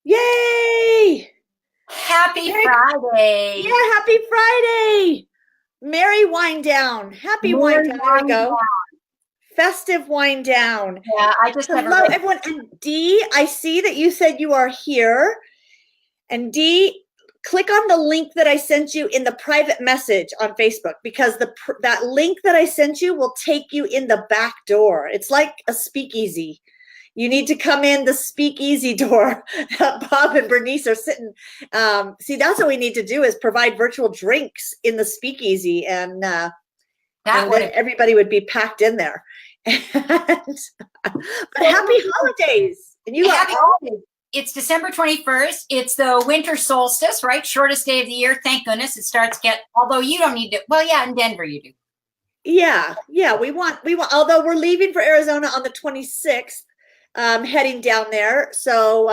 Yay! Happy Merry, Friday. yeah, happy Friday. Merry wind down. Happy wind Merry down. There we go. Down. Festive wind down. Yeah, I just have Hello, everyone. And Dee, I see that you said you are here. And Dee, click on the link that I sent you in the private message on Facebook because that link that I sent you will take you in the back door. It's like a speakeasy. You need to come in the speakeasy door. Bob and Bernice are sitting. See, that's what we need to do is provide virtual drinks in the speakeasy, and then everybody would be packed in there. But happy holidays! And you happy holidays. It's December 21st. It's the winter solstice, right? Shortest day of the year. Thank goodness it starts although you don't need to. Well, yeah, in Denver you do. Yeah. We want. Although we're leaving for Arizona on the 26th. Heading down there. So,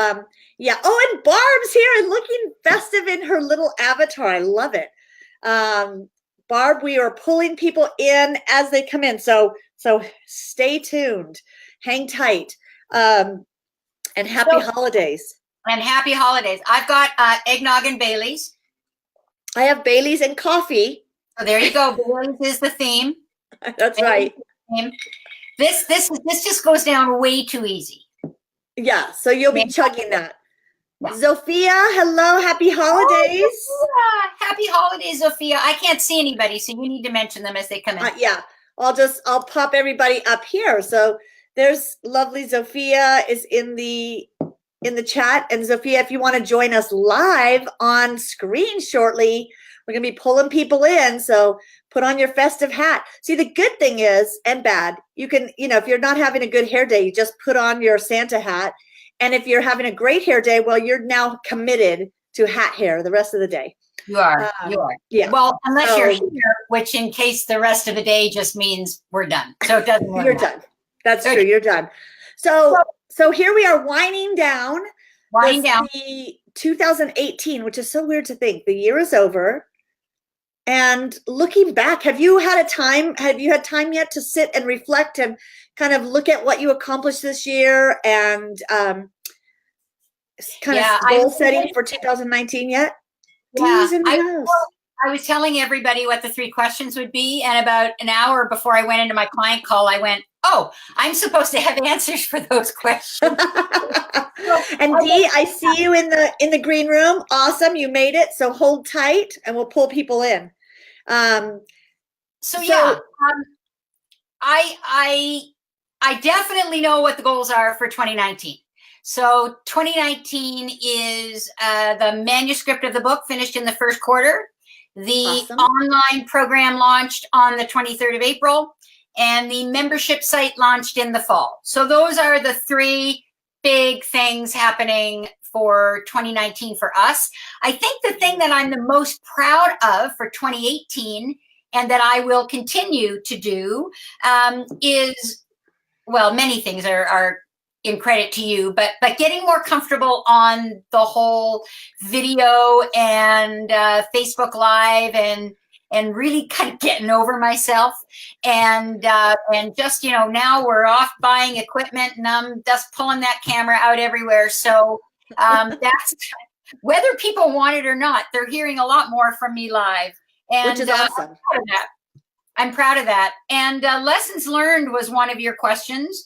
yeah. Oh, and Barb's here and looking festive in her little avatar. I love it. Barb, we are pulling people in as they come in. So stay tuned, hang tight, and happy holidays. And happy holidays. I've got eggnog and Bailey's. I have Bailey's and coffee. So there you go. Bailey's is the theme. That's right. This just goes down way too easy. Yeah, so you'll be chugging that. Yeah. Zofia, hello, happy holidays. Oh, happy holidays, Zofia. I can't see anybody, so you need to mention them as they come in. Yeah, I'll pop everybody up here. So there's lovely Zofia is in the chat. And Zofia, if you want to join us live on screen shortly, we're going to be pulling people in. So put on your festive hat. See, the good thing is, and bad, you can, if you're not having a good hair day, you just put on your Santa hat. And if you're having a great hair day, well, you're now committed to hat hair the rest of the day. You are. Yeah. Well, unless you're here, which in case the rest of the day just means we're done. So it doesn't matter. You're done. That's true. You're done. So here we are winding down. The 2018, which is so weird to think. The year is over. And looking back, have you had time yet to sit and reflect and kind of look at what you accomplished this year and kind of goal setting for 2019 yet? Yeah, I was telling everybody what the 3 questions would be, and about an hour before I went into my client call, I went, "Oh, I'm supposed to have answers for those questions." And Dee, I see you in the green room. Awesome, you made it. So hold tight, and we'll pull people in. I definitely know what the goals are for 2019. So 2019 is the manuscript of the book finished in the first quarter. The online program launched on the 23rd of April, and the membership site launched in the fall. So those are the 3 big things happening for 2019 for us. I think the thing that I'm the most proud of for 2018 and that I will continue to do is, well, many things are in credit to you, but getting more comfortable on the whole video and Facebook Live and really kind of getting over myself and just, now we're off buying equipment and I'm just pulling that camera out everywhere. So that's whether people want it or not, they're hearing a lot more from me live. And which is awesome. I'm proud of that. And lessons learned was one of your questions.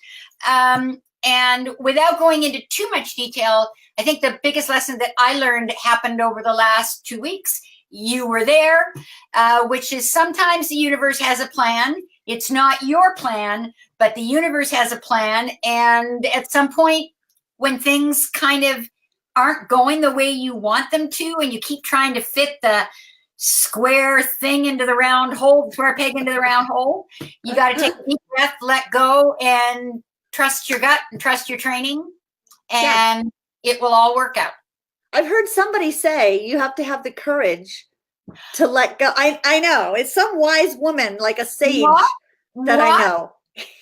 And without going into too much detail, I think the biggest lesson that I learned happened over the last 2 weeks. You were there, which is sometimes the universe has a plan. It's not your plan, but the universe has a plan. And at some point when things kind of aren't going the way you want them to, and you keep trying to fit the square thing into the round hole, square peg into the round hole, you got to take a deep breath, let go, and trust your gut and trust your training, and it will all work out. I've heard somebody say you have to have the courage to let go. I know. It's some wise woman, like a sage that I know.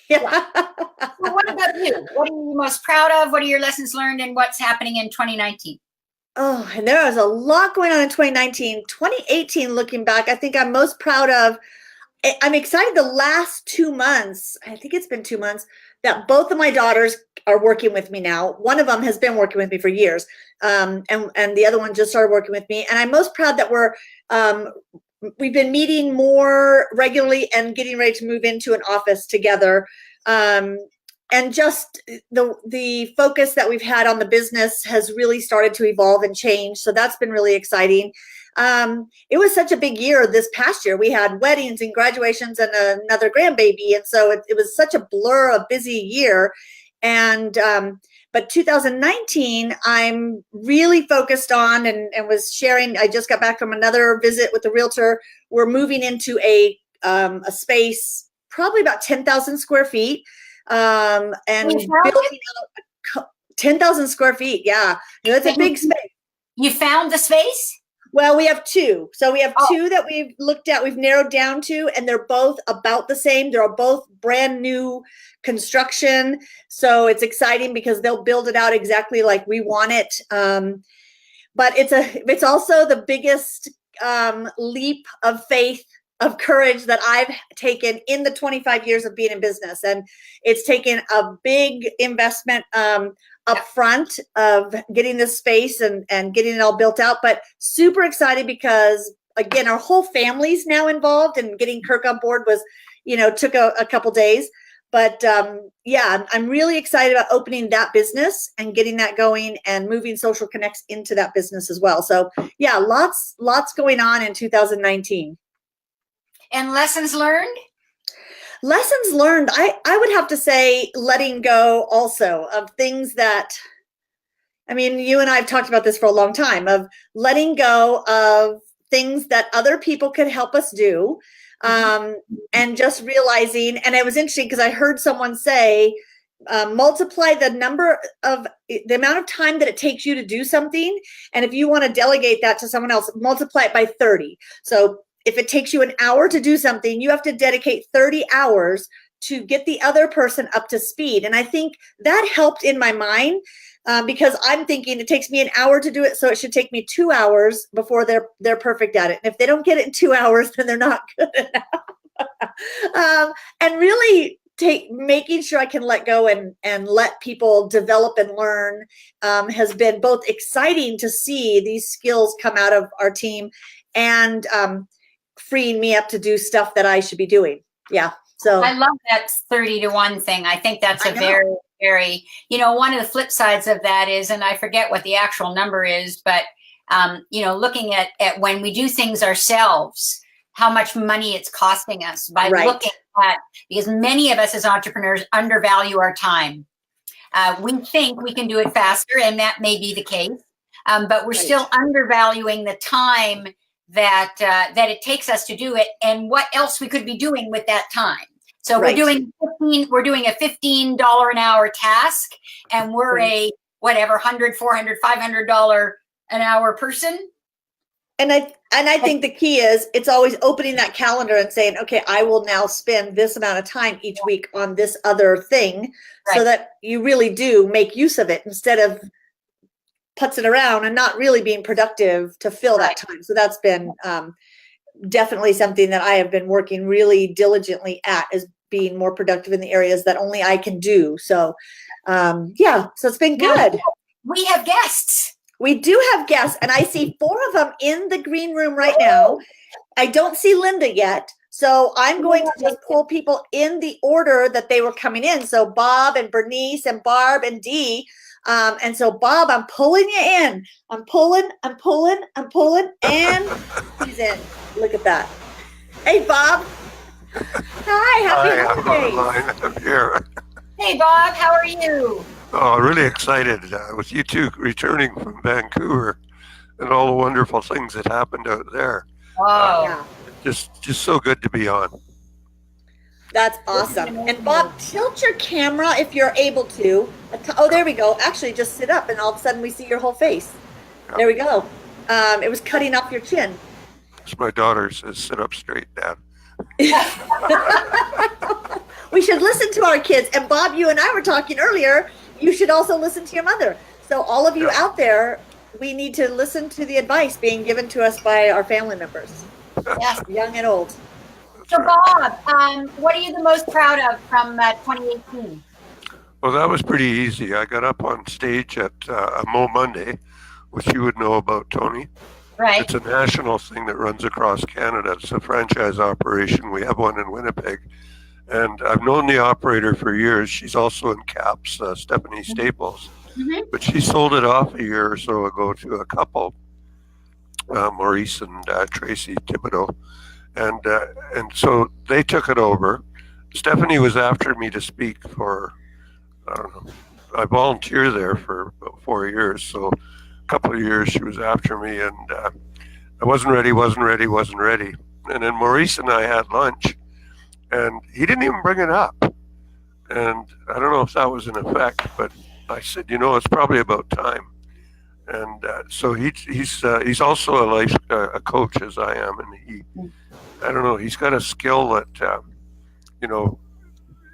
Well, what about you? What are you most proud of? What are your lessons learned, and what's happening in 2019? Oh, and there was a lot going on in 2019. 2018, looking back, I think I'm most proud of. I'm excited the last 2 months. I think it's been 2 months. that both of my daughters are working with me now. One of them has been working with me for years, and the other one just started working with me. And I'm most proud that we've been meeting more regularly and getting ready to move into an office together. And just the focus that we've had on the business has really started to evolve and change. So that's been really exciting. It was such a big year this past year. We had weddings and graduations and another grandbaby. And so it was such a blur, a busy year. And but 2019, I'm really focused on and was sharing. I just got back from another visit with the realtor. We're moving into a space, probably about 10,000 square feet. And building out 10,000 square feet. Yeah, that's a big space. You found the space? Well, we have two. So we have two that we've looked at, we've narrowed down to, and they're both about the same. They're both brand new construction. So it's exciting because they'll build it out exactly like we want it. But it's also the biggest leap of faith, of courage that I've taken in the 25 years of being in business. And it's taken a big investment up front of getting this space and getting it all built out, but super excited because, again, our whole family's now involved, and getting Kirk on board was, took a couple days. But yeah, I'm really excited about opening that business and getting that going and moving Social Connects into that business as well. So yeah, lots going on in 2019. And lessons learned? Lessons learned, I would have to say letting go also of things that, I mean, you and I have talked about this for a long time, of letting go of things that other people could help us do, and just realizing, and it was interesting because I heard someone say, multiply the amount of time that it takes you to do something, and if you want to delegate that to someone else, multiply it by 30. So if it takes you an hour to do something, you have to dedicate 30 hours to get the other person up to speed. And I think that helped in my mind, because I'm thinking it takes me an hour to do it, so it should take me 2 hours before they're perfect at it. And if they don't get it in 2 hours, then they're not good enough. And really making sure I can let go and let people develop and learn has been both exciting to see these skills come out of our team, and freeing me up to do stuff that I should be doing. Yeah. So I love that 30 to 1 thing. I think that's a very, very, one of the flip sides of that is, and I forget what the actual number is, but, looking at when we do things ourselves, how much money it's costing us by looking at, because many of us as entrepreneurs undervalue our time. We think we can do it faster, and that may be the case, but we're still undervaluing the time that it takes us to do it, and what else we could be doing with that time. So we're doing a $15 an hour task, and we're a whatever $100, $400, $500 an hour person. And I think the key is it's always opening that calendar and saying, okay, I will now spend this amount of time each week on this other thing, so that you really do make use of it instead of puts it around and not really being productive to fill that time. So that's been definitely something that I have been working really diligently at, is being more productive in the areas that only I can do. So yeah, so it's been good. We have guests. We do have guests, and I see 4 of them in the green room right now. I don't see Linda yet. So I'm going to just pull people in the order that they were coming in. So Bob and Bernice and Barb and Dee. And so Bob, I'm pulling you in. I'm pulling, and he's in. Look at that. Hey, Bob. Hi, happy holidays. I'm here. Hey, Bob, how are you? Oh, really excited with you two returning from Vancouver and all the wonderful things that happened out there. Oh, yeah. Just so good to be on. That's awesome. And Bob, tilt your camera if you're able to. Oh, there we go. Actually, just sit up, and all of a sudden we see your whole face. Yep. There we go. It was cutting off your chin. As my daughter says, sit up straight, Dad. We should listen to our kids. And Bob, you and I were talking earlier, you should also listen to your mother. So all of you out there, we need to listen to the advice being given to us by our family members. Yes, young and old. So Bob, what are you the most proud of from 2018? Well, that was pretty easy. I got up on stage at a Mo Monday, which you would know about, Toni. Right. It's a national thing that runs across Canada. It's a franchise operation. We have one in Winnipeg. And I've known the operator for years. She's also in CAPS, Stephanie Staples. Mm-hmm. But she sold it off a year or so ago to a couple, Maurice and Tracy Thibodeau. And so they took it over. Stephanie was after me to speak for, I don't know, I volunteered there for about 4 years. So a couple of years she was after me, and I wasn't ready. And then Maurice and I had lunch, and he didn't even bring it up. And I don't know if that was in effect, but I said, it's probably about time. And so he's also a coach as I am, and I don't know, he's got a skill that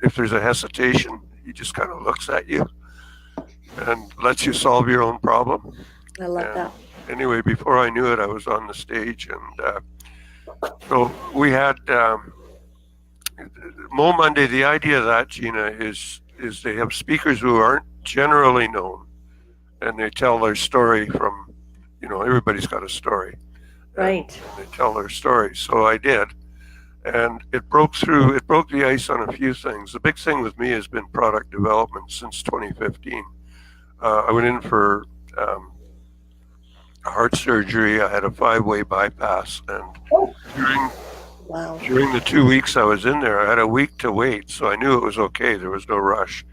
if there's a hesitation, he just kind of looks at you and lets you solve your own problem. I love that. Anyway, before I knew it, I was on the stage, and so we had Mo Monday. The idea of that, Gina, is they have speakers who aren't generally known, and they tell their story from, everybody's got a story. Right. And they tell their story. So I did. And it broke the ice on a few things. The big thing with me has been product development since 2015. I went in for heart surgery. I had a 5-way bypass. And during the 2 weeks I was in there, I had a week to wait. So I knew it was okay. There was no rush.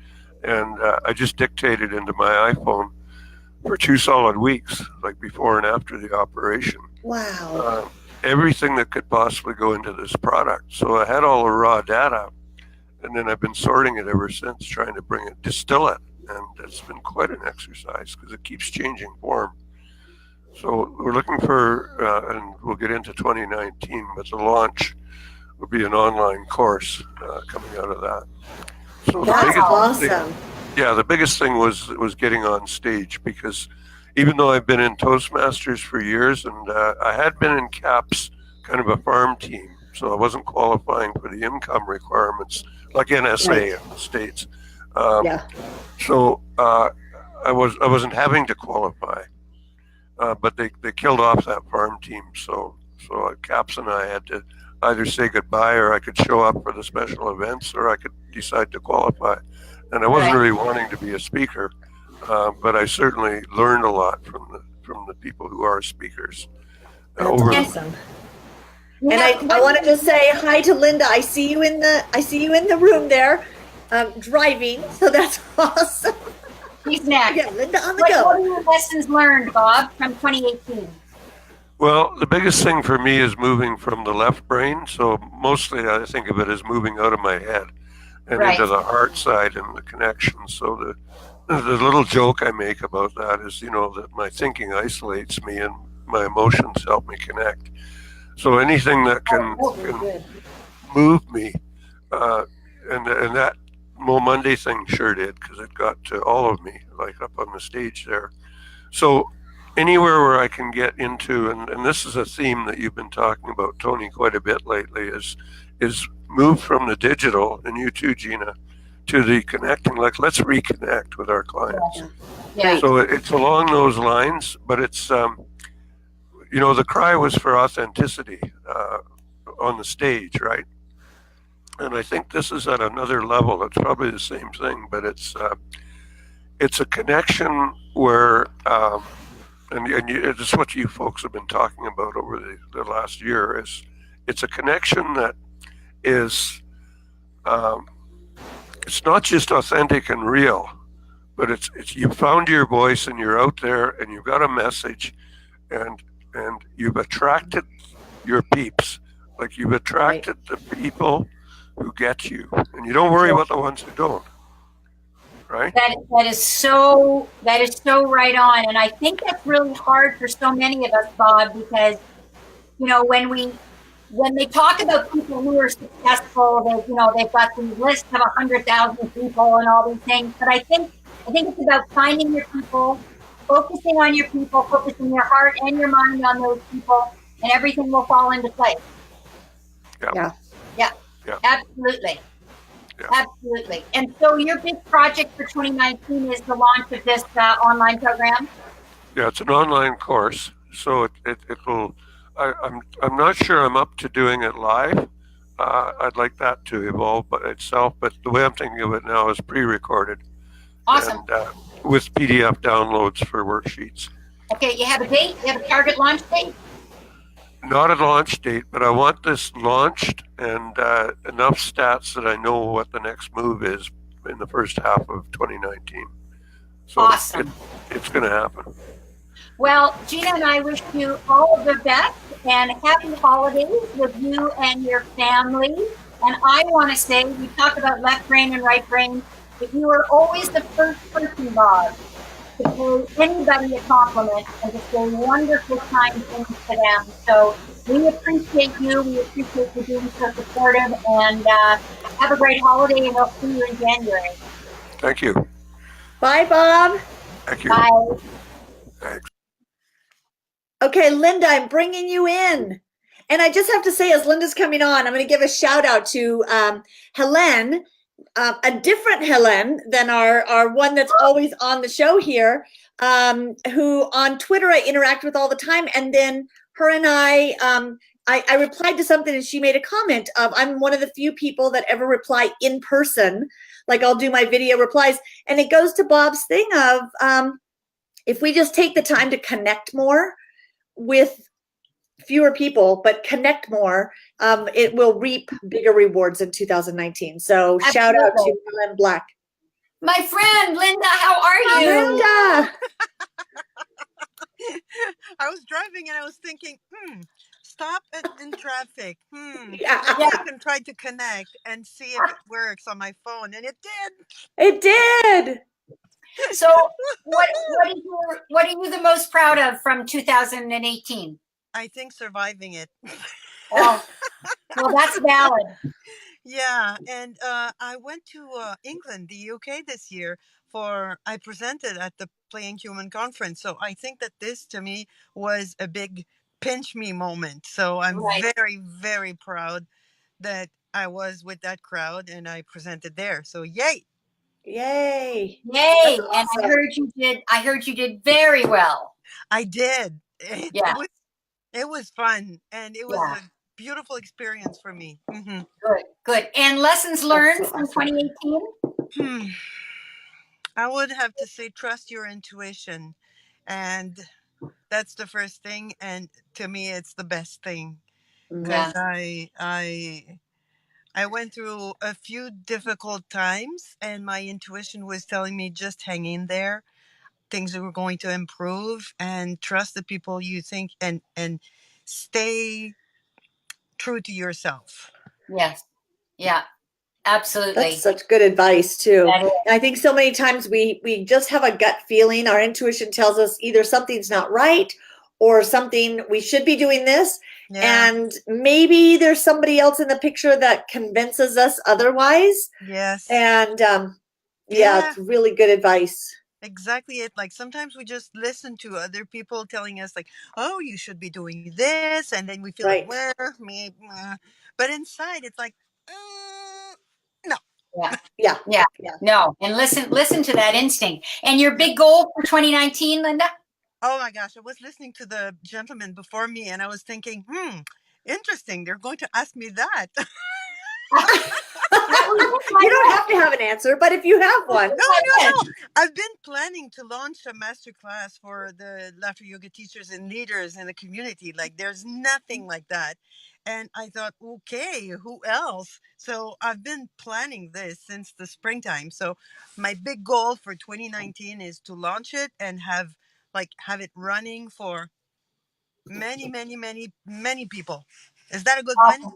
And I just dictated into my iPhone for 2 solid weeks, like before and after the operation. Wow. Everything that could possibly go into this product. So I had all the raw data, and then I've been sorting it ever since, trying to distill it. And it's been quite an exercise because it keeps changing form. So we're looking for, and we'll get into 2019, but the launch will be an online course coming out of that. So that's awesome. The biggest thing was getting on stage, because even though I've been in Toastmasters for years, and I had been in CAPS, kind of a farm team, so I wasn't qualifying for the income requirements like NSA in the States. So I wasn't having to qualify, but they killed off that farm team. So CAPS and I had to either say goodbye, or I could show up for the special events, or I could decide to qualify. And I wasn't really wanting to be a speaker. But I certainly learned a lot from the people who are speakers. That's awesome. And I wanted to say hi to Linda. I see you in the room there, driving. So that's awesome. He's next. Yeah, Linda on the go. What are your lessons learned, Bob, from 2018? Well, the biggest thing for me is moving from the left brain. So mostly I think of it as moving out of my head and into the heart side and the connection. So the little joke I make about that is, that my thinking isolates me and my emotions help me connect. So anything that can move me, and that Mo Monday thing sure did, because it got to all of me, like up on the stage there. So anywhere where I can get into, and this is a theme that you've been talking about, Toni, quite a bit lately, is move from the digital, and you too, Gina, to the connecting, like let's reconnect with our clients. So it's along those lines, but it's, the cry was for authenticity on the stage, right? And I think this is at another level. It's probably the same thing, but it's a connection where, it's what you folks have been talking about over the last year, is it's a connection that is, it's not just authentic and real, but it's you found your voice and you're out there and you've got a message, and you've attracted your peeps. Like you've attracted the people who get you, and you don't worry about the ones who don't. Right? That is so right on, and I think that's really hard for so many of us, Bob, because when they talk about people who are successful, they've got these lists of 100,000 people and all these things. But I think it's about finding your people, focusing on your people, focusing your heart and your mind on those people, and everything will fall into place. Yeah. Absolutely. Absolutely. And so your big project for 2019 is the launch of this online program? Yeah, it's an online course, so it will. I'm not sure I'm up to doing it live. I'd like that to evolve by itself, but the way I'm thinking of it now is pre-recorded. Awesome. And with PDF downloads for worksheets. Okay, you have a date? You have a target launch date? Not a launch date, but I want this launched and enough stats that I know what the next move is in the first half of 2019. So awesome. It's going to happen. Well, Gina and I wish you all of the best and happy holidays with you and your family. And I want to say, we talk about left brain and right brain, but you are always the first person, Bob, to pay anybody a compliment and to say wonderful, kind things to them. So we appreciate you. We appreciate you being so supportive. And have a great holiday, and we'll see you in January. Thank you. Bye, Bob. Thank you. Bye. Thanks. Okay, Linda, I'm bringing you in. And I just have to say, as Linda's coming on, I'm going to give a shout out to Helen, a different Helen than our one that's always on the show here, who on Twitter I interact with all the time. And then her and I replied to something and she made a comment of, I'm one of the few people that ever reply in person. Like I'll do my video replies. And it goes to Bob's thing of if we just take the time to connect more with fewer people, but connect more, it will reap bigger rewards in 2019. So absolutely. Shout out to Helen Black. My friend, Linda, how are you? Linda! I was driving and I was thinking, stop in traffic. Yeah. I can try to connect and see if it works on my phone. And it did. It did. So what are you the most proud of from 2018? I think surviving it. Oh, well, that's valid. Yeah. And I went to England, the UK this year I presented at the Playing Human conference. So I think that this to me was a big pinch me moment. So I'm very, very proud that I was with that crowd and I presented there. So yay. Yay. Yay. Awesome. And I heard you did very well. I did. It was fun and it was a beautiful experience for me. Mm-hmm. Good. And lessons learned from 2018? I would have to say trust your intuition, and that's the first thing, and to me it's the best thing, because I went through a few difficult times and my intuition was telling me just hang in there, things were going to improve, and trust the people you think, and stay true to yourself. Yes. Yeah. Absolutely. That's such good advice too. And I think so many times we just have a gut feeling. Our intuition tells us either something's not right or something, we should be doing this. Yeah. And maybe there's somebody else in the picture that convinces us otherwise. Yes. And it's really good advice. Exactly it. Like sometimes we just listen to other people telling us like, oh, you should be doing this. And then we feel like, where me? But inside it's like, no. Yeah. No. And listen to that instinct. And your big goal for 2019, Linda? Oh my gosh. I was listening to the gentleman before me and I was thinking, interesting. They're going to ask me that. You don't have to have an answer, but if you have one. No. I've been planning to launch a masterclass for the laughter yoga teachers and leaders in the community. Like there's nothing like that. And I thought, okay, who else? So I've been planning this since the springtime. So my big goal for 2019 is to launch it and have it running for many, many, many, many people. Is that a good one?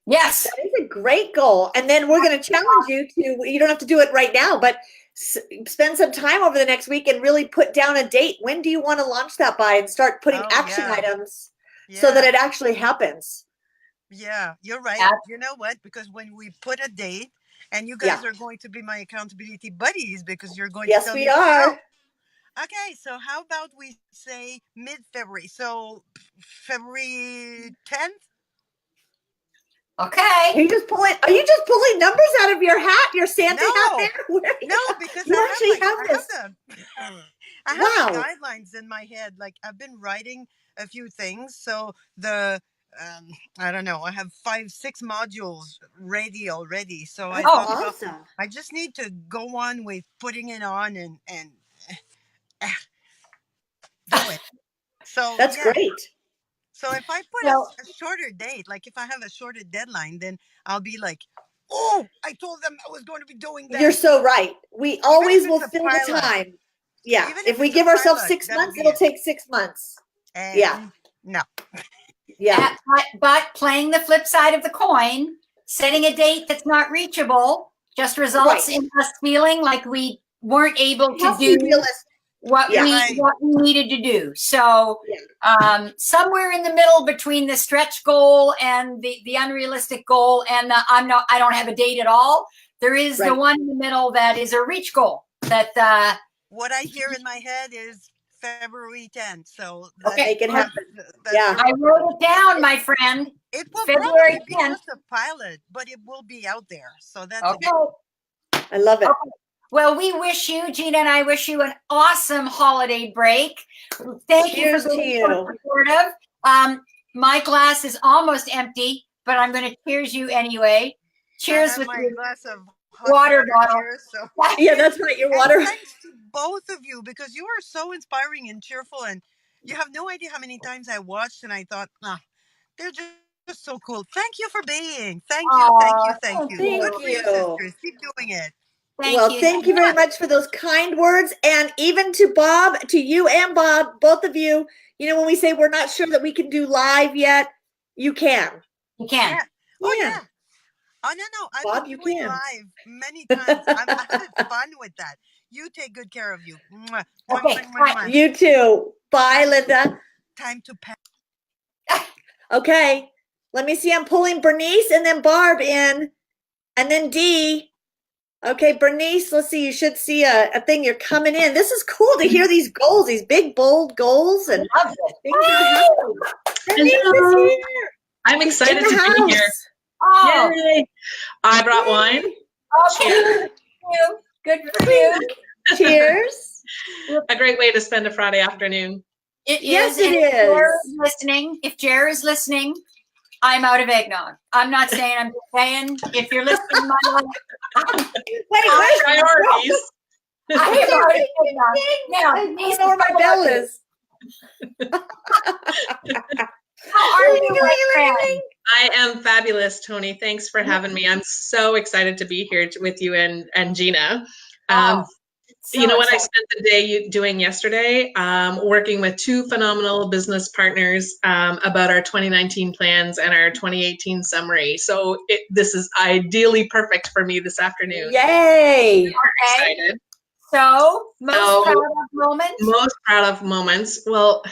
Yes. That is a great goal. And then we're going to challenge you to, you don't have to do it right now, but spend some time over the next week and really put down a date. When do you want to launch that by, and start putting action items so that it actually happens? Yeah, you're right. You know what? Because when we put a date, and you guys are going to be my accountability buddies, because you're going to tell me. Yes, we are. Okay, so how about we say mid-February? So February 10th? Okay. Are you just pulling numbers out of your hat, your Santa hat there? No, because You actually have this. I have the Wow. guidelines in my head. Like I've been writing a few things, so the I don't know. I have 5-6 modules ready already. So I That's thought, well, awesome. I just need to go on with putting it on and do it. So That's yeah. great. So if I put So, a shorter date, like if I have a shorter deadline, then I'll be like, oh, I told them I was going to be doing that. You're so right. We Even always if will it's a fill the pilot, time. Yeah. even If if we it's a give ourselves pilot, 6 that'll months, be it'll it. take 6 months. Yeah. And no. Yeah. but playing the flip side of the coin, setting a date that's not reachable just results Right. in us feeling like we weren't able It to has to be do realistic. what Yeah. we what we needed to do. So somewhere in the middle between the stretch goal and the unrealistic goal and the I don't have a date at all, there is the Right. one in the middle that is a reach goal. That What I hear in my head is February 10th. So Okay, make it happen. that's Yeah. I wrote it down, my friend. It will February probably be 10th. just a pilot, but it will be out there. So that's Okay. I love it. Okay. Well, we wish you, Gina and I wish you an awesome holiday break. Thank Cheers you for to being you. so supportive. My glass is almost empty, but I'm going to cheers you anyway. Cheers I have with my your glass of hot water bottle. here, so. Yeah, that's right. Your water. And thanks to both of you, because you are so inspiring and cheerful, and you have no idea how many times I watched and I thought, they're just so cool. Thank you for being. Thank you, thank you, thank you. Thank Good for you, you. sisters. Keep doing it. Thank you very much for those kind words. And even to Bob, to you and Bob, both of you, when we say we're not sure that we can do live yet, you can. You can. Yeah. Oh, yeah. Oh, no. I've Bob, been you doing can. live many times. I'm having fun with that. You take good care of you. Mwah. Okay. Mwah, mwah, mwah. You too. Bye, Linda. Time to pack. Okay. Let me see. I'm pulling Bernice and then Barb in. And then Dee. Okay, Bernice, let's see. You should see a thing. You're coming in. This is cool to hear these goals, these big, bold goals. And Bernice is here. I'm excited In the to house. be here. Oh, Yay! I brought wine. okay. Good for you. Cheers. A great way to spend a Friday afternoon. Yes, And it if Jer is. listening, if Jer is listening, I'm out of eggnog. I'm not saying, I'm just saying, if you're listening, my life, Wait, where's Priorities. I'm out of eggnog. Now, I don't know where my bell is. How are you, my friend? I am fabulous, Toni. Thanks for having me. I'm so excited to be here with you and Gina. You know what I spent the day doing yesterday? Working with two phenomenal business partners about our 2019 plans and our 2018 summary. So this is ideally perfect for me this afternoon. Yay! Okay. Excited. So, most proud of moments? Most proud of moments. Well,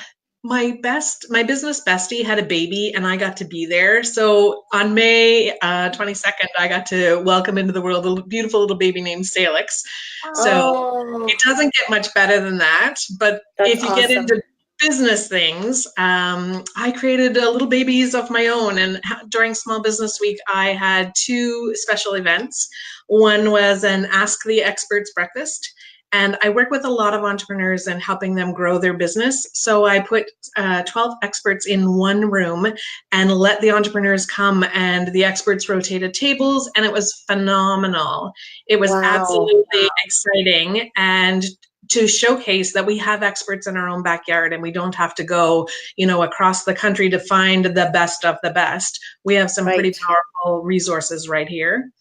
my business bestie had a baby and I got to be there. So on May 22nd, I got to welcome into the world a beautiful little baby named Salix. So it doesn't get much better than that. But if you get into business things, I created little babies of my own. And during Small Business Week, I had two special events. One was an Ask the Experts breakfast. And I work with a lot of entrepreneurs and helping them grow their business. So I put 12 experts in one room and let the entrepreneurs come, and the experts rotated tables, and it was phenomenal. It was absolutely exciting. And to showcase that we have experts in our own backyard and we don't have to go, across the country to find the best of the best. We have some pretty powerful resources right here.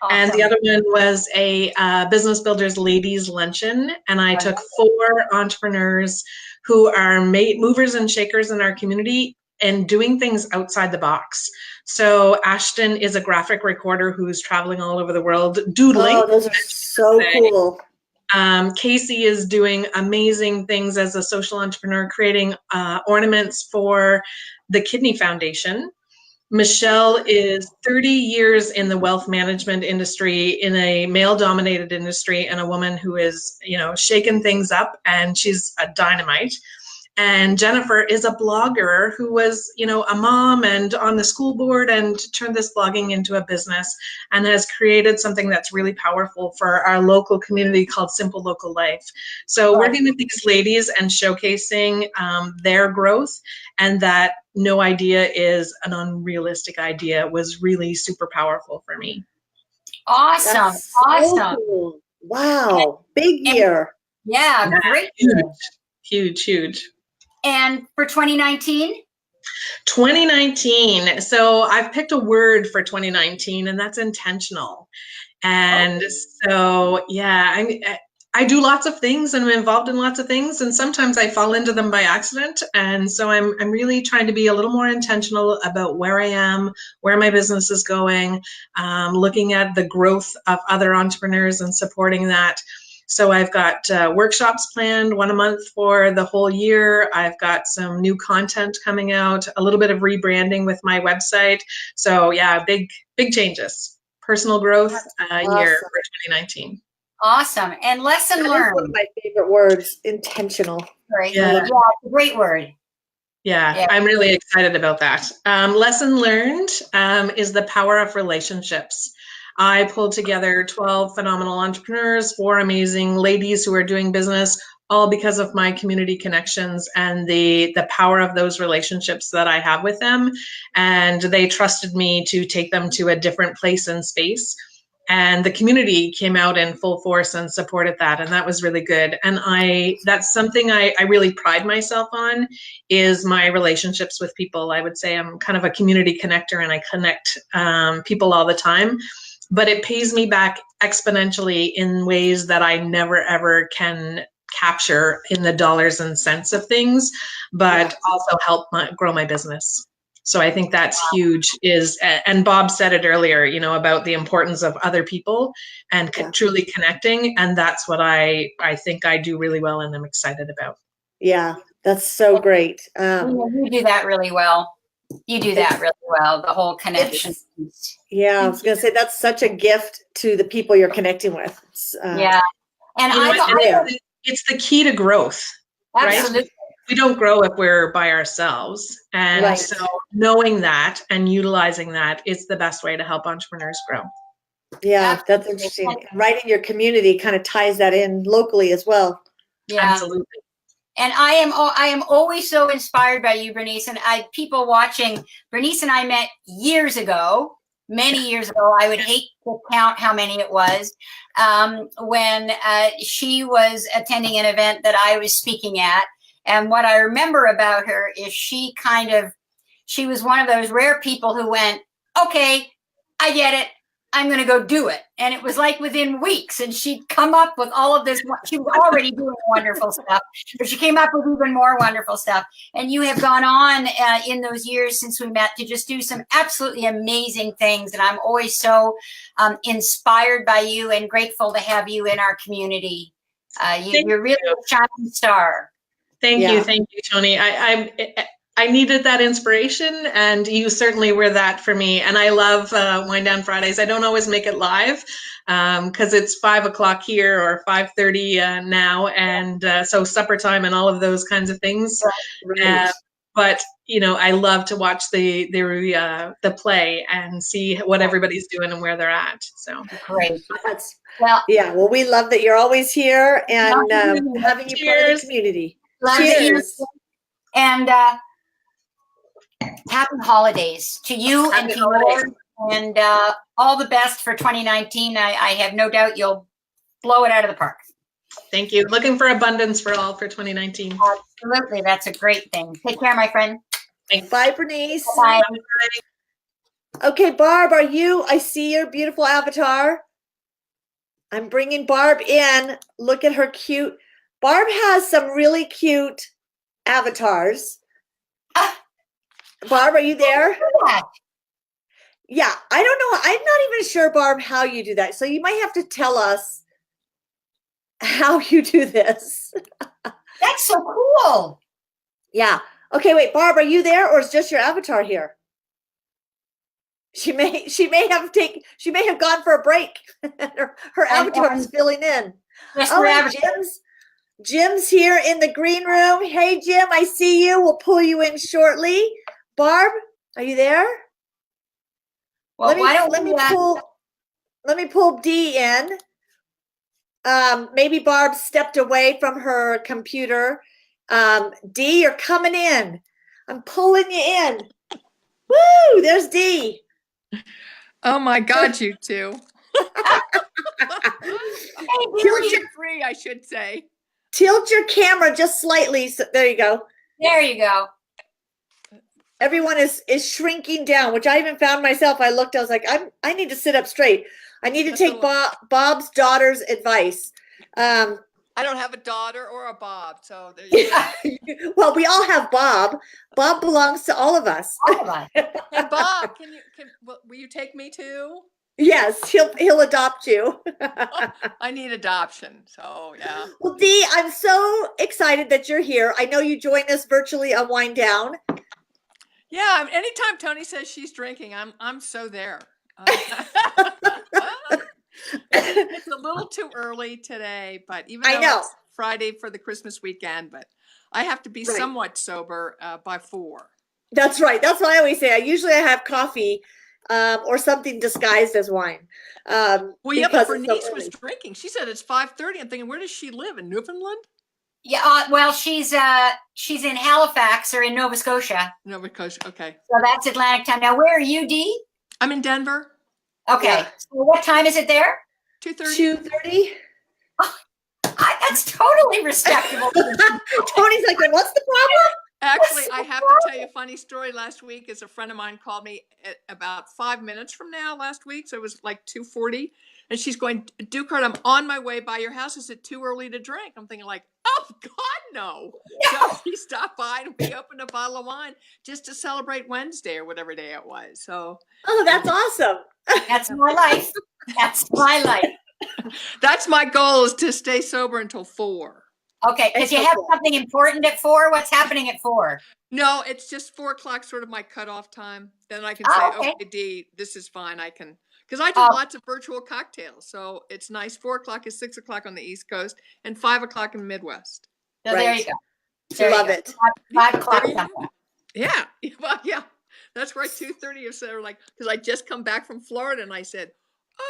Awesome. And the other one was a Business Builders Ladies Luncheon. And I took 4 entrepreneurs who are movers and shakers in our community and doing things outside the box. So Ashton is a graphic recorder who's traveling all over the world doodling. Oh, those are so cool. Casey is doing amazing things as a social entrepreneur, creating ornaments for the Kidney Foundation. Michelle is 30 years in the wealth management industry, in a male-dominated industry, and a woman who is, shaking things up, and she's a dynamite. And Jennifer is a blogger who was, you know, a mom and on the school board and turned this blogging into a business and has created something that's really powerful for our local community called Simple Local Life. So working with these ladies and showcasing their growth, and that no idea is an unrealistic idea, was really super powerful for me. Awesome. That's so Awesome. cool. Wow. Big year. Yeah, great. Huge. And for 2019? 2019. So I've picked a word for 2019, and that's intentional. And so, yeah, I do lots of things and I'm involved in lots of things, and sometimes I fall into them by accident. And so I'm really trying to be a little more intentional about where I am, where my business is going, looking at the growth of other entrepreneurs and supporting that. So I've got workshops planned, 1 a month for the whole year. I've got some new content coming out, a little bit of rebranding with my website. So yeah, big changes. Personal growth year for 2019. Awesome. And lesson That is learned. one of my favorite words, intentional. Great. Yeah. Yeah, great word. Yeah, I'm really excited about that. Lesson learned is the power of relationships. I pulled together 12 phenomenal entrepreneurs, 4 amazing ladies who are doing business, all because of my community connections and the power of those relationships that I have with them. And they trusted me to take them to a different place and space. And the community came out in full force and supported that. And that was really good. And that's something I really pride myself on, is my relationships with people. I would say I'm kind of a community connector, and I connect people all the time. But it pays me back exponentially in ways that I never ever can capture in the dollars and cents of things, but also help grow my business. So I think that's huge. And Bob said it earlier, you know, about the importance of other people and truly connecting. And that's what I think I do really well, and I'm excited about. Yeah, that's so great. You do that really well. You do that really well, the whole connection piece. Yeah, I was going to say that's such a gift to the people you're connecting with. Yeah. And it's the key to growth, absolutely. Right? We don't grow if we're by ourselves. And so knowing that and utilizing that is the best way to help entrepreneurs grow. Yeah, that's interesting. Right in your community kind of ties that in locally as well. Yeah. Absolutely. And I am always so inspired by you, Bernice. And people watching, Bernice and I met years ago, many years ago. I would hate to count how many it was, when she was attending an event that I was speaking at. And what I remember about her is she was one of those rare people who went, okay, I get it. I'm going to go do it. And it was like within weeks, and she'd come up with all of this. She was already doing wonderful stuff, but she came up with even more wonderful stuff. And you have gone on in those years since we met to just do some absolutely amazing things. And I'm always so inspired by you and grateful to have you in our community. You're really a shining star. Thank you, Toni. I needed that inspiration, and you certainly were that for me. And I love Wind Down Fridays. I don't always make it live because it's 5 o'clock here or 5:30 now, and so supper time and all of those kinds of things. Right. But you know, I love to watch the play and see what everybody's doing and where they're at. So great. Well, we love that you're always here and having you part of the community. Cheers. And happy holidays to you and to yours, and all the best for 2019. I have no doubt you'll blow it out of the park. Thank you. Looking for abundance for all for 2019. Absolutely. That's a great thing. Take care, my friend. Thanks. Bye, Bernice. Bye. Okay, Barb, I see your beautiful avatar. I'm bringing Barb in. Look at her cute. Barb has some really cute avatars. Barb, are you there? Yeah, I don't know. I'm not even sure, Barb, how you do that. So you might have to tell us how you do this. That's so cool. Yeah. Okay, wait, Barb, are you there, or is just your avatar here? She may have gone for a break. her avatar is filling in. Jim's Jim's here in the green room. Hey, Jim, I see you. We'll pull you in shortly. Barb, are you there? Well, Let me pull Dee in. Maybe Barb stepped away from her computer. Dee, you're coming in. I'm pulling you in. Woo! There's Dee. Oh my God, you two. Three, I should say. Tilt your camera just slightly. So, there you go. There you go. Everyone is shrinking down, which I even found myself. I looked, I was like, I need to sit up straight. I need to take Bob's daughter's advice. I don't have a daughter or a Bob, so there you go. Well, we all have Bob. Bob belongs to all of us. All of us. And Bob, will you take me too? Yes, he'll adopt you. I need adoption, so yeah. Well, Dee, I'm so excited that you're here. I know you joined us virtually on Wind Down. Yeah, anytime Toni says she's drinking, I'm so there. It's a little too early today, but even though it's Friday for the Christmas weekend, but I have to be somewhat sober by 4. That's right. That's what I always say. I have coffee or something disguised as wine. Well, yeah, but Bernice was drinking. She said it's 5:30. I'm thinking, where does she live? In Newfoundland? Yeah, well, she's in Halifax or in Nova Scotia. Nova Scotia, okay. So that's Atlantic time. Now, where are you, Dee? I'm in Denver. Okay. Yeah. So what time is it there? 2:30. 2:30. That's totally respectable. Tony's like, what's the problem? Actually, I have to tell you a funny story. Last week, as a friend of mine called me at about 5 minutes from now last week. So it was like 2:40. And she's going, Dukart, I'm on my way by your house. Is it too early to drink? I'm thinking like, oh, God, no. So she stopped by and we opened a bottle of wine just to celebrate Wednesday or whatever day it was. So. Oh, that's awesome. That's my life. That's my life. That's my goal, is to stay sober until 4. Okay, because you have something important at 4. What's happening at 4? No, it's just 4 o'clock, sort of my cutoff time. Then I can say, okay, Dee, this is fine. I can, because I do lots of virtual cocktails. So it's nice. 4 o'clock is 6 o'clock on the East Coast and 5 o'clock in the Midwest. So there you go. Love it. 5 o'clock. Yeah. Well, yeah. That's right. 2:30 or so. Like, because I just come back from Florida and I said,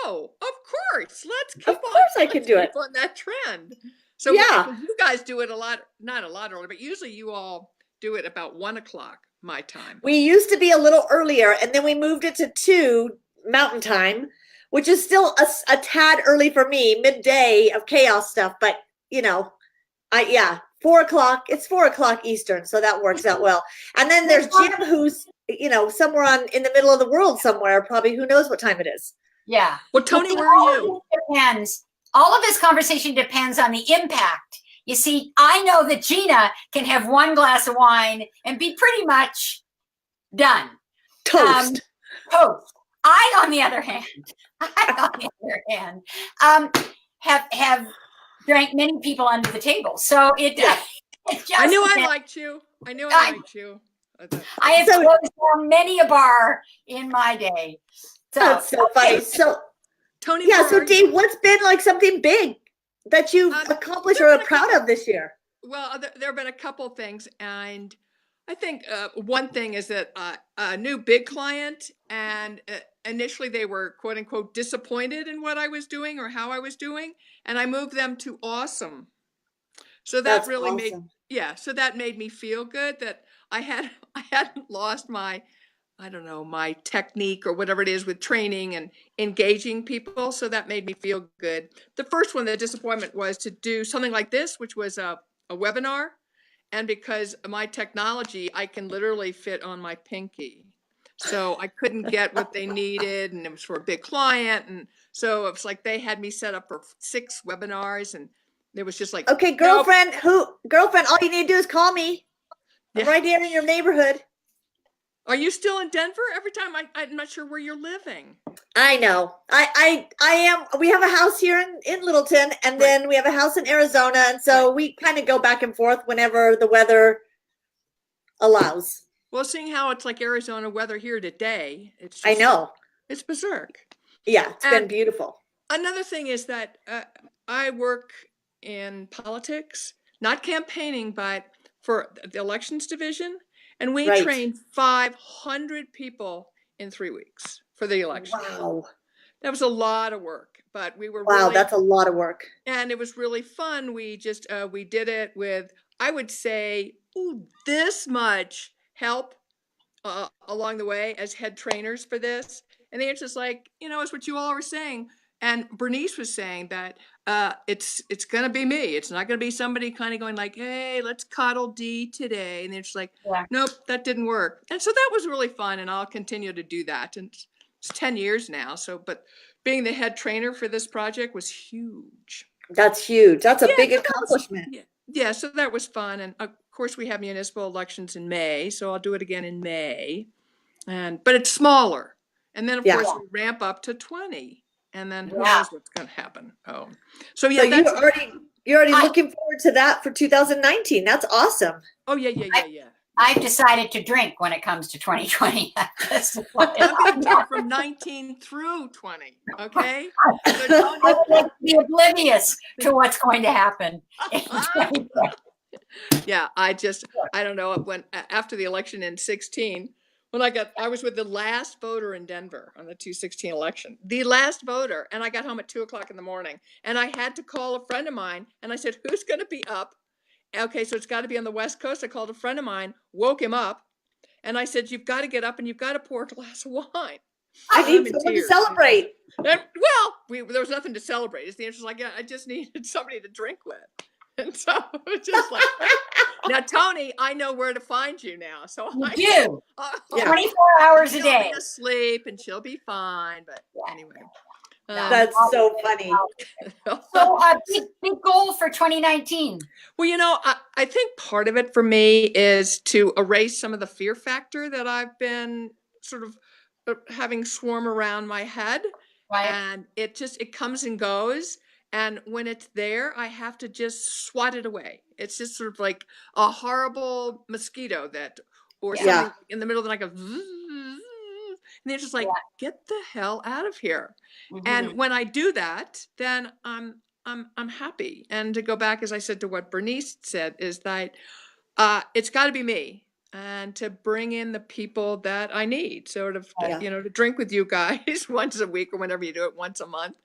oh, of course. Let's keep on. Of course I can do it. On that trend. So yeah, you guys do it a lot, not a lot earlier, but usually you all do it about 1 o'clock my time. We used to be a little earlier, and then we moved it to 2 Mountain Time, which is still a tad early for me, midday of chaos stuff. But 4 o'clock. It's 4 o'clock Eastern, so that works out well. And then there's Jim, who's somewhere in the middle of the world somewhere. Probably, who knows what time it is. Yeah. Well, Toni, where are you? Depends. All of this conversation depends on the impact. You see, I know that Gina can have 1 glass of wine and be pretty much done. Toast. Toast. I, on the other hand, have drank many people under the table. So it just I knew I liked you. I liked you. I have closed down many a bar in my day. So, that's so funny. So, Toni, so Dee, what's been like something big that you've accomplished or are proud of this year? Well, there have been a couple things, and I think one thing is that a new big client, and initially they were quote unquote disappointed in what I was doing or how I was doing, and I moved them to awesome. So that really so that made me feel good that I hadn't lost my, I don't know, my technique or whatever it is with training and engaging people. So that made me feel good. The first one, the disappointment, was to do something like this, which was a webinar. And because of my technology, I can literally fit on my pinky. So I couldn't get what they needed, and it was for a big client. And so it was like they had me set up for 6 webinars, and it was just like, okay, girlfriend, all you need to do is call me. I'm right here in your neighborhood. Are you still in Denver? Every time I'm not sure where you're living. I know. I am. We have a house here in Littleton, and then we have a house in Arizona. And so we kind of go back and forth whenever the weather allows. Well, seeing how it's like Arizona weather here today, it's just, I know. It's berserk. Yeah, it's been beautiful. Another thing is that I work in politics, not campaigning, but for the elections division. And we Right. trained 500 people in 3 weeks for the election. Wow. That was a lot of work, but we were Wow, really, that's a lot of work. and it was really fun. We just, we did it with, I would say, this much help along the way as head trainers for this. And the answer is like, it's what you all were saying. And Bernice was saying that it's going to be me. It's not going to be somebody kind of going like, hey, let's coddle Dee today. And they're just like, nope, that didn't work. And so that was really fun. And I'll continue to do that. And it's 10 years now. So, but being the head trainer for this project was huge. That's huge. That's a big accomplishment. Yeah, so that was fun. And of course, we have municipal elections in May. So I'll do it again in May. But it's smaller. And then, of course, we ramp up to 20. And then who knows what's going to happen? So So you're already looking forward to that for 2019. That's awesome. Oh yeah. I've decided to drink when it comes to 2020. I'm going to talk from 19 through 20. Okay. So I would like to be oblivious to what's going to happen. Yeah, I don't know, when after the election in 16. When I was with the last voter in Denver on the 2016 election, the last voter, and I got home at 2:00 in the morning, and I had to call a friend of mine, and I said, who's going to be up? Okay, so it's got to be on the West Coast. I called a friend of mine, woke him up, and I said, you've got to get up and you've got to pour a glass of wine. I need someone to celebrate. And, there was nothing to celebrate. It's the answer was like, I just needed somebody to drink with. And so it was just like, now, Toni, I know where to find you now. So You do. 24 hours a she'll day. be asleep and she'll be fine. But anyway. That's so funny. So big goal for 2019. Well, I think part of it for me is to erase some of the fear factor that I've been sort of having swarm around my head. Right. And it comes and goes. And when it's there, I have to just swat it away. It's just sort of like a horrible mosquito or something in the middle of the night goes, and they're just like, get the hell out of here. Mm-hmm. And when I do that, then I'm happy. And to go back, as I said, to what Bernice said, is that it's got to be me, and to bring in the people that I need, sort of, to drink with you guys once a week or whenever you do it, once a month.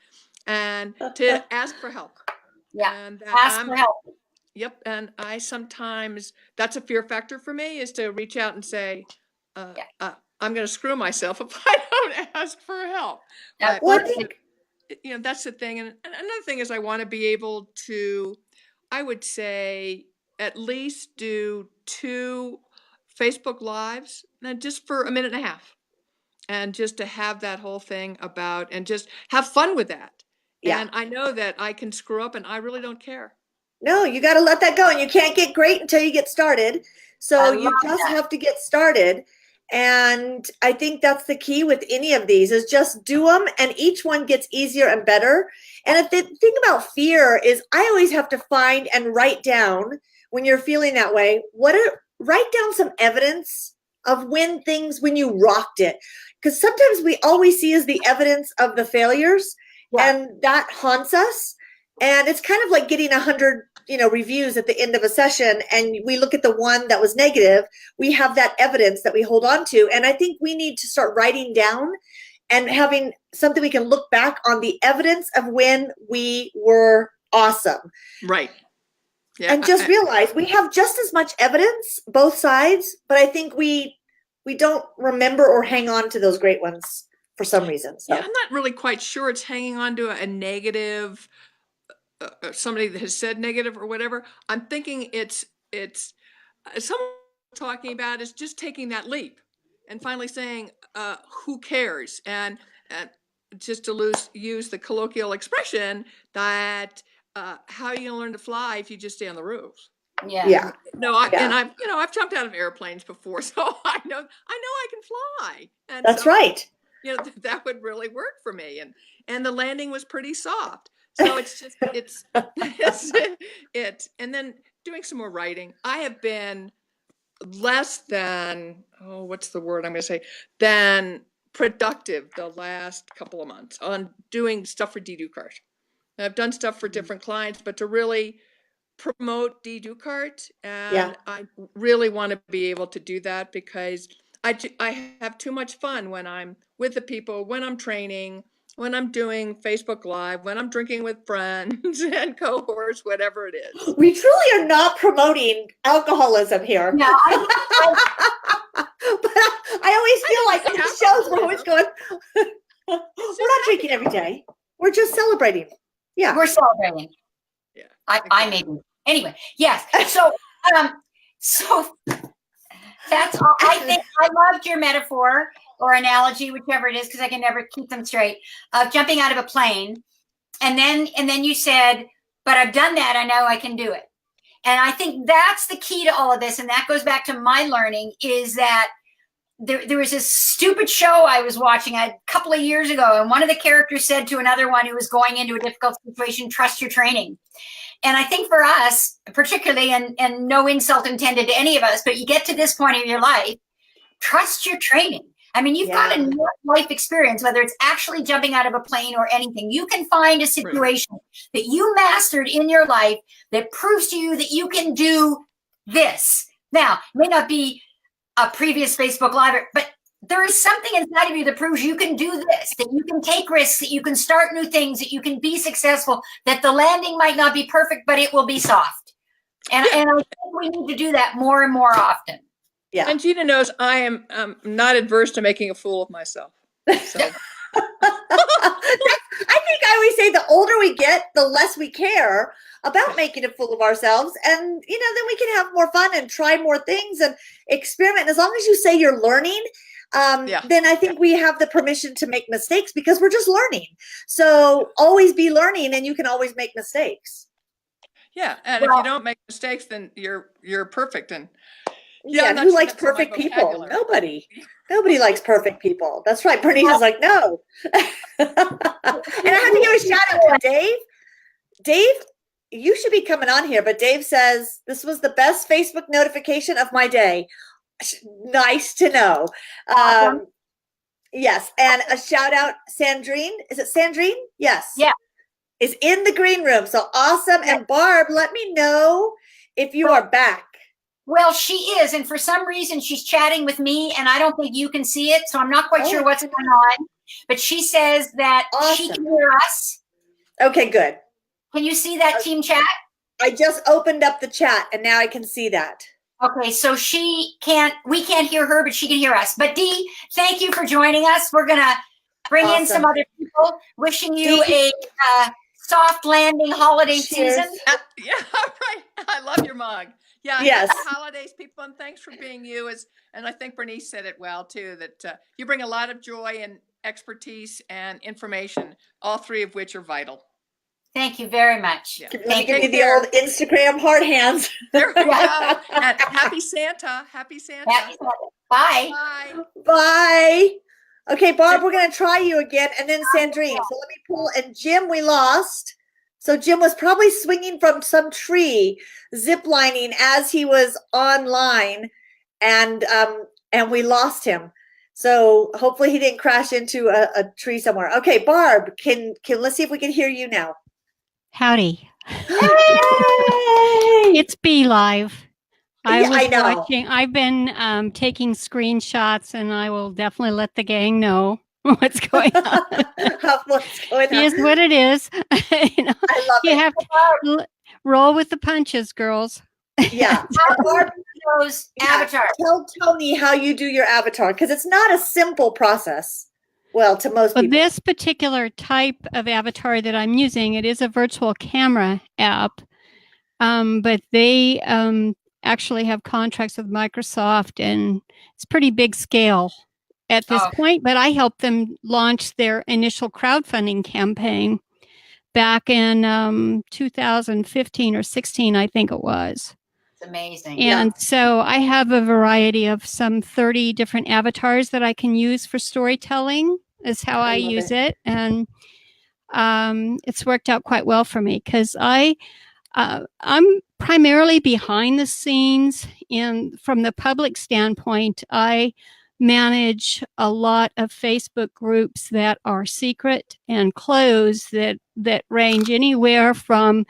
And to ask for help. Yeah. And ask for help. Yep. And I sometimes, that's a fear factor for me, is to reach out and say, I'm going to screw myself if I don't ask for help. Well, I think, that's the thing. And another thing is I want to be able to, I would say, at least do 2 Facebook Lives, and just for a minute and a half. And just to have that whole thing about, and just have fun with that. Yeah. And I know that I can screw up, and I really don't care. No, you got to let that go, and you can't get great until you get started. So you just have to get started. And I think that's the key with any of these, is just do them, and each one gets easier and better. And the thing about fear is I always have to find and write down, when you're feeling that way, write down some evidence of when you rocked it. Because sometimes we always see is the evidence of the failures, and that haunts us. And it's kind of like getting 100, reviews at the end of a session, and we look at the one that was negative. We have that evidence that we hold on to. And I think we need to start writing down and having something we can look back on, the evidence of when we were awesome. Right. Yeah. And just realize we have just as much evidence, both sides, but I think we don't remember or hang on to those great ones for some reason. So. Yeah, I'm not really quite sure it's hanging on to a negative, somebody that has said negative or whatever. I'm thinking it's someone talking about is just taking that leap and finally saying, who cares? And just to use the colloquial expression that how are you going to learn to fly if you just stay on the roof? Yeah. No, and I've jumped out of airplanes before, so I know I can fly. And that's right. That would really work for me. And the landing was pretty soft. So it's just, and then doing some more writing. I have been less than, what's the word I'm going to say, than productive the last couple of months on doing stuff for Dee Dukart. And I've done stuff for different clients, but to really promote Dee Dukart, and Yeah. I really want to be able to do that because I have too much fun when I'm with the people, when I'm training, when I'm doing Facebook Live, when I'm drinking with friends and cohorts, whatever it is. We truly are not promoting alcoholism here. No, But I always feel like in the shows we're always going, we're not drinking every day. We're just celebrating. Yeah. we're celebrating. Yeah, I may be. Anyway, yes. So, so that's all. I think I loved your metaphor or analogy, whichever it is, because I can never keep them straight, of jumping out of a plane. And then you said, but I've done that. I know I can do it. And I think that's the key to all of this. And that goes back to my learning is that there was this stupid show I was watching a couple of years ago. And one of the characters said to another one who was going into a difficult situation, trust your training. And I think for us, particularly, and no insult intended to any of us, but you get to this point in your life, trust your training. I mean, you've got enough life experience, whether it's actually jumping out of a plane or anything. You can find a situation that you mastered in your life that proves to you that you can do this. Now, it may not be a previous Facebook Live, but there is something inside of you that proves you can do this, that you can take risks, that you can start new things, that you can be successful, that the landing might not be perfect, but it will be soft. And I think we need to do that more and more often. Yeah. And Gina knows I am not adverse to making a fool of myself. So. I think I always say the older we get, the less we care about making a fool of ourselves. And, you know, then we can have more fun and try more things and experiment. As long as you say you're learning, then I think we have the permission to make mistakes because we're just learning. So always be learning and you can always make mistakes. Yeah. And if you don't make mistakes, then you're perfect. And yeah, who likes perfect people? Nobody likes perfect people. That's right. Bernice is like, no. And I have to give a shout out to Dave. Dave, you should be coming on here, but Dave says, this was the best Facebook notification of my day. Nice to know. Yes. And a shout out, Sandrine. Is it Sandrine? Yes. Yeah. Is in the green room. So awesome. And Barb, let me know if you are back. Well, she is. And for some reason, she's chatting with me and I don't think you can see it. So I'm not quite sure what's going on. But she says that she can hear us. Okay, good. Can you see that team chat? I just opened up the chat and now I can see that. Okay, so we can't hear her, but she can hear us. But Dee, thank you for joining us. We're going to bring in some other people. Wishing you a soft landing holiday season. Yeah, right. I love your mug. Yeah, yes. Happy holidays, people, and thanks for being you. And I think Bernice said it well, too, that you bring a lot of joy and expertise and information, all three of which are vital. Thank you very much. Yeah. Let me give you the old Instagram heart hands. There we go. And happy Santa. Happy Santa. Happy Santa. Bye. Bye. Bye. Okay, Barb, we're going to try you again. And then Sandrine. So let me pull. And Jim, we lost. So Jim was probably swinging from some tree, ziplining as he was online. And we lost him. So hopefully he didn't crash into a tree somewhere. Okay, Barb, let's see if we can hear you now. Howdy. Hey! It's Be Live. I know. I've been taking screenshots and I will definitely let the gang know what's going on. What's going on? It is what it is. You know, I love you it. have to roll with the punches, girls. Yeah. Barb knows avatar. Tell Toni how you do your avatar because it's not a simple process. Well, to most people. This particular type of avatar that I'm using, it is a virtual camera app, but they actually have contracts with Microsoft, and it's pretty big scale at this point. But I helped them launch their initial crowdfunding campaign back in 2015 or 16, I think it was. It's amazing. And so I have a variety of some 30 different avatars that I can use for storytelling is how I use it. And it's worked out quite well for me because I'm primarily behind the scenes. And from the public standpoint, I manage a lot of Facebook groups that are secret and closed that range anywhere from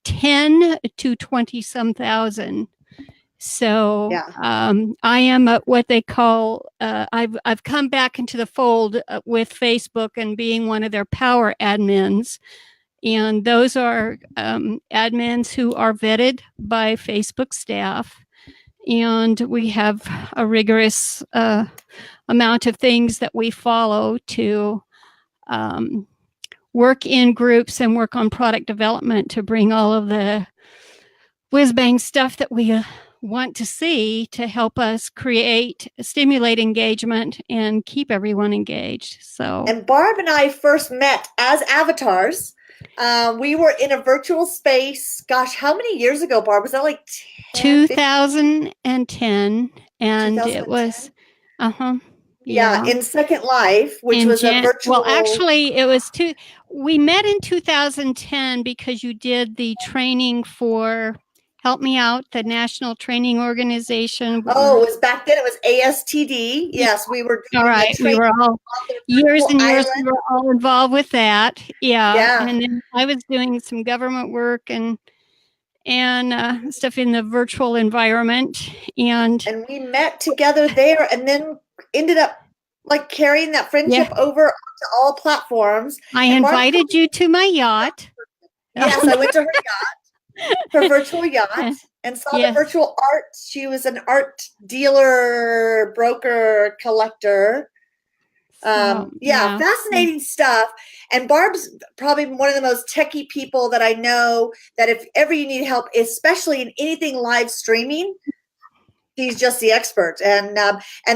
10 to 20 some thousand. So I am what they call, I've come back into the fold with Facebook and being one of their power admins. And those are admins who are vetted by Facebook staff. And we have a rigorous amount of things that we follow to work in groups and work on product development to bring all of the whiz-bang stuff that we want to see to help us stimulate engagement and keep everyone engaged. So, and Barb and I first met as avatars. We were in a virtual space. Gosh, how many years ago, Barb? Was that like 2010? And 2010? It was, yeah, in Second Life, which was a virtual. Well, actually, it was we met in 2010 because you did the training for, help me out, the National Training Organization. Oh, it was back then. It was ASTD. Yes, we were. All right, we were all years and years. We were all involved with that. Yeah. And then I was doing some government work and stuff in the virtual environment, and we met together there, and then ended up like carrying that friendship over to all platforms. I invited you to my yacht. Yes, I went to her yacht, her virtual yacht, and saw the virtual art. She was an art dealer, broker, collector. Fascinating stuff. And Barb's probably one of the most techie people that I know, that if ever you need help, especially in anything live streaming, she's just the expert. And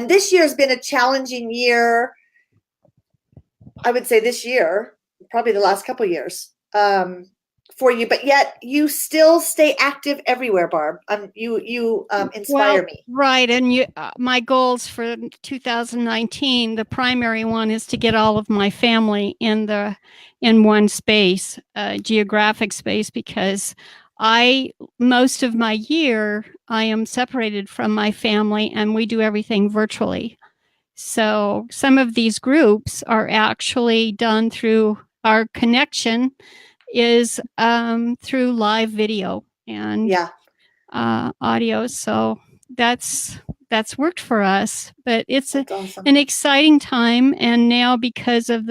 this year has been a challenging year. I would say this year, probably the last couple of years, for you, but yet you still stay active everywhere, Barb. You inspire me. Right, and my goals for 2019, the primary one is to get all of my family in one space, geographic space, because most of my year I am separated from my family, and we do everything virtually. So some of these groups are actually done through our connection is through live video and audio. So that's worked for us, but it's awesome. An exciting time. And now, because of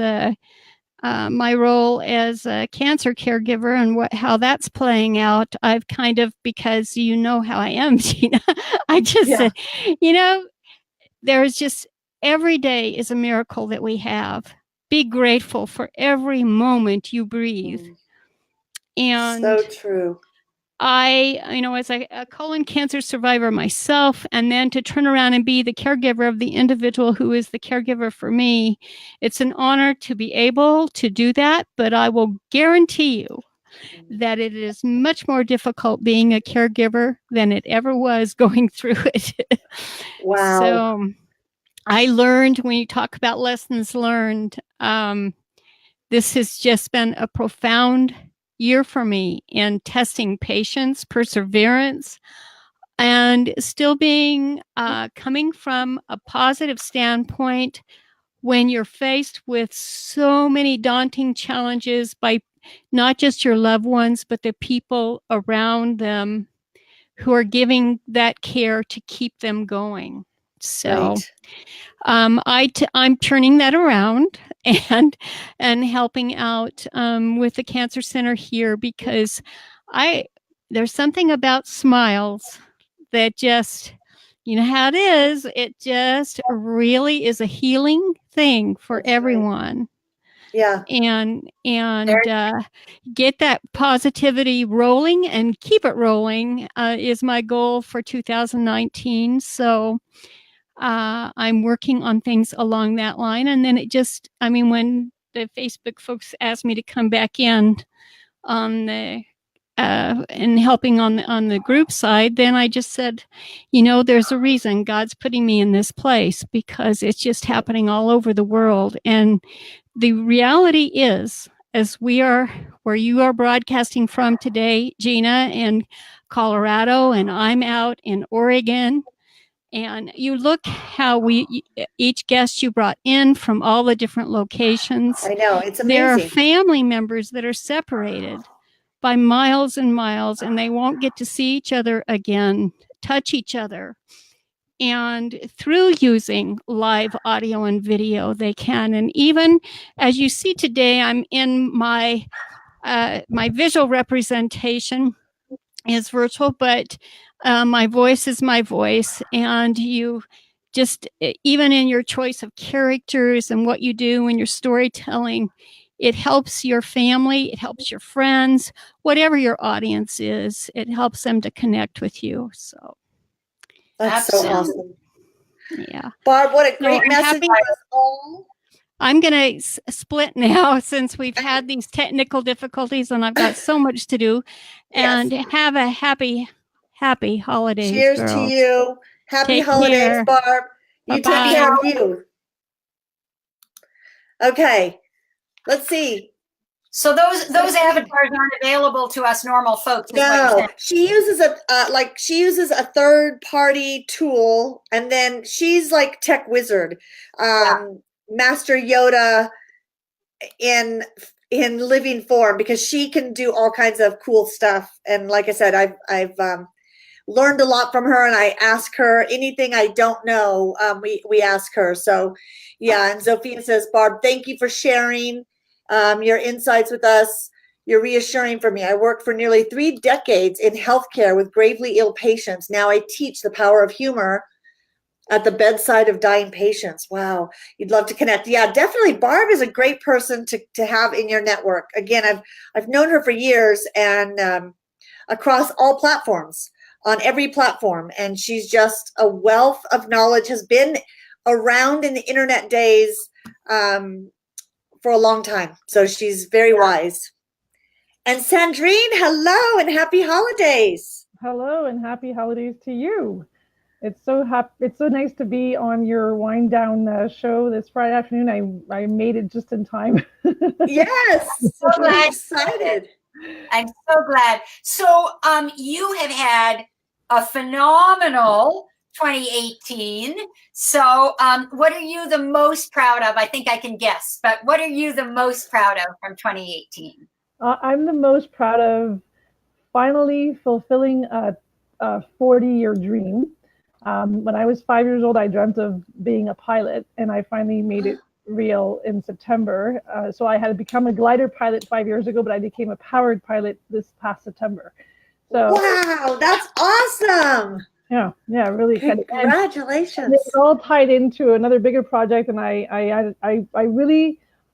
my role as a cancer caregiver and how that's playing out, I've kind of, because you know how I am, Gina, I just said, there's just, every day is a miracle that we have. Be grateful for every moment you breathe. And so true. As a colon cancer survivor myself, and then to turn around and be the caregiver of the individual who is the caregiver for me, it's an honor to be able to do that. But I will guarantee you that it is much more difficult being a caregiver than it ever was going through it. Wow. So I learned, when you talk about lessons learned, this has just been a profound year for me in testing patience, perseverance, and still being coming from a positive standpoint when you're faced with so many daunting challenges by not just your loved ones, but the people around them who are giving that care to keep them going. So I'm turning that around and helping out with the Cancer Center here, because there's something about smiles that just, you know how it is, it just really is a healing thing for everyone. Yeah. And get that positivity rolling and keep it rolling is my goal for 2019. So I'm working on things along that line. And then when the Facebook folks asked me to come back in on the and helping on the group side, then I just said, there's a reason God's putting me in this place, because it's just happening all over the world. And the reality is, as we are where you are broadcasting from today, Gina, in Colorado, and I'm out in Oregon, And you look how each guest you brought in from all the different locations. I know, it's There are amazing. family members that are separated by miles and miles, and they won't get to see each other again, touch each other. And through using live audio and video, they can. And even as you see today, I'm in my my visual representation is virtual, but my voice is my voice. And you just, even in your choice of characters and what you do in your storytelling, it helps your family, it helps your friends, whatever your audience is, it helps them to connect with you. So That's so awesome. Yeah. Barb, what a great I'm message happy- for us all. I'm going to split now since we've had these technical difficulties and I've got so much to do. And have a happy holidays. Cheers girls. to you. Happy Take holidays, care. Barb. You Bye-bye. take care of you. Okay, let's see. So those avatars aren't available to us normal folks. is what you're No, saying. she uses a third party tool, and then she's like tech wizard, Master Yoda in living form, because she can do all kinds of cool stuff. And like I said, I've learned a lot from her, and I ask her anything I don't know. We ask her. So yeah. And Sophia says, Barb, thank you for sharing your insights with us. You're reassuring for me. I worked for nearly 3 decades in healthcare with gravely ill patients. Now I teach the power of humor at the bedside of dying patients. Wow. You'd love to connect. Yeah, definitely. Barb is a great person to have in your network. Again, I've known her for years, and across all platforms, on every platform. And she's just a wealth of knowledge, has been around in the internet days for a long time. So she's very wise. And Sandrine, hello and happy holidays. Hello and happy holidays to you. It's so nice to be on your wind down show this Friday afternoon. I made it just in time. Yes, So glad. excited. I'm so glad. So you have had a phenomenal 2018. So what are you the most proud of? I think I can guess, but what are you the most proud of from 2018? I'm the most proud of finally fulfilling a 40-year dream. When I was 5 years old, I dreamt of being a pilot, and I finally made it real in September. So I had become a glider pilot 5 years ago, but I became a powered pilot this past September. So wow, that's awesome. Yeah, really excited. Congratulations. And it's all tied into another bigger project, and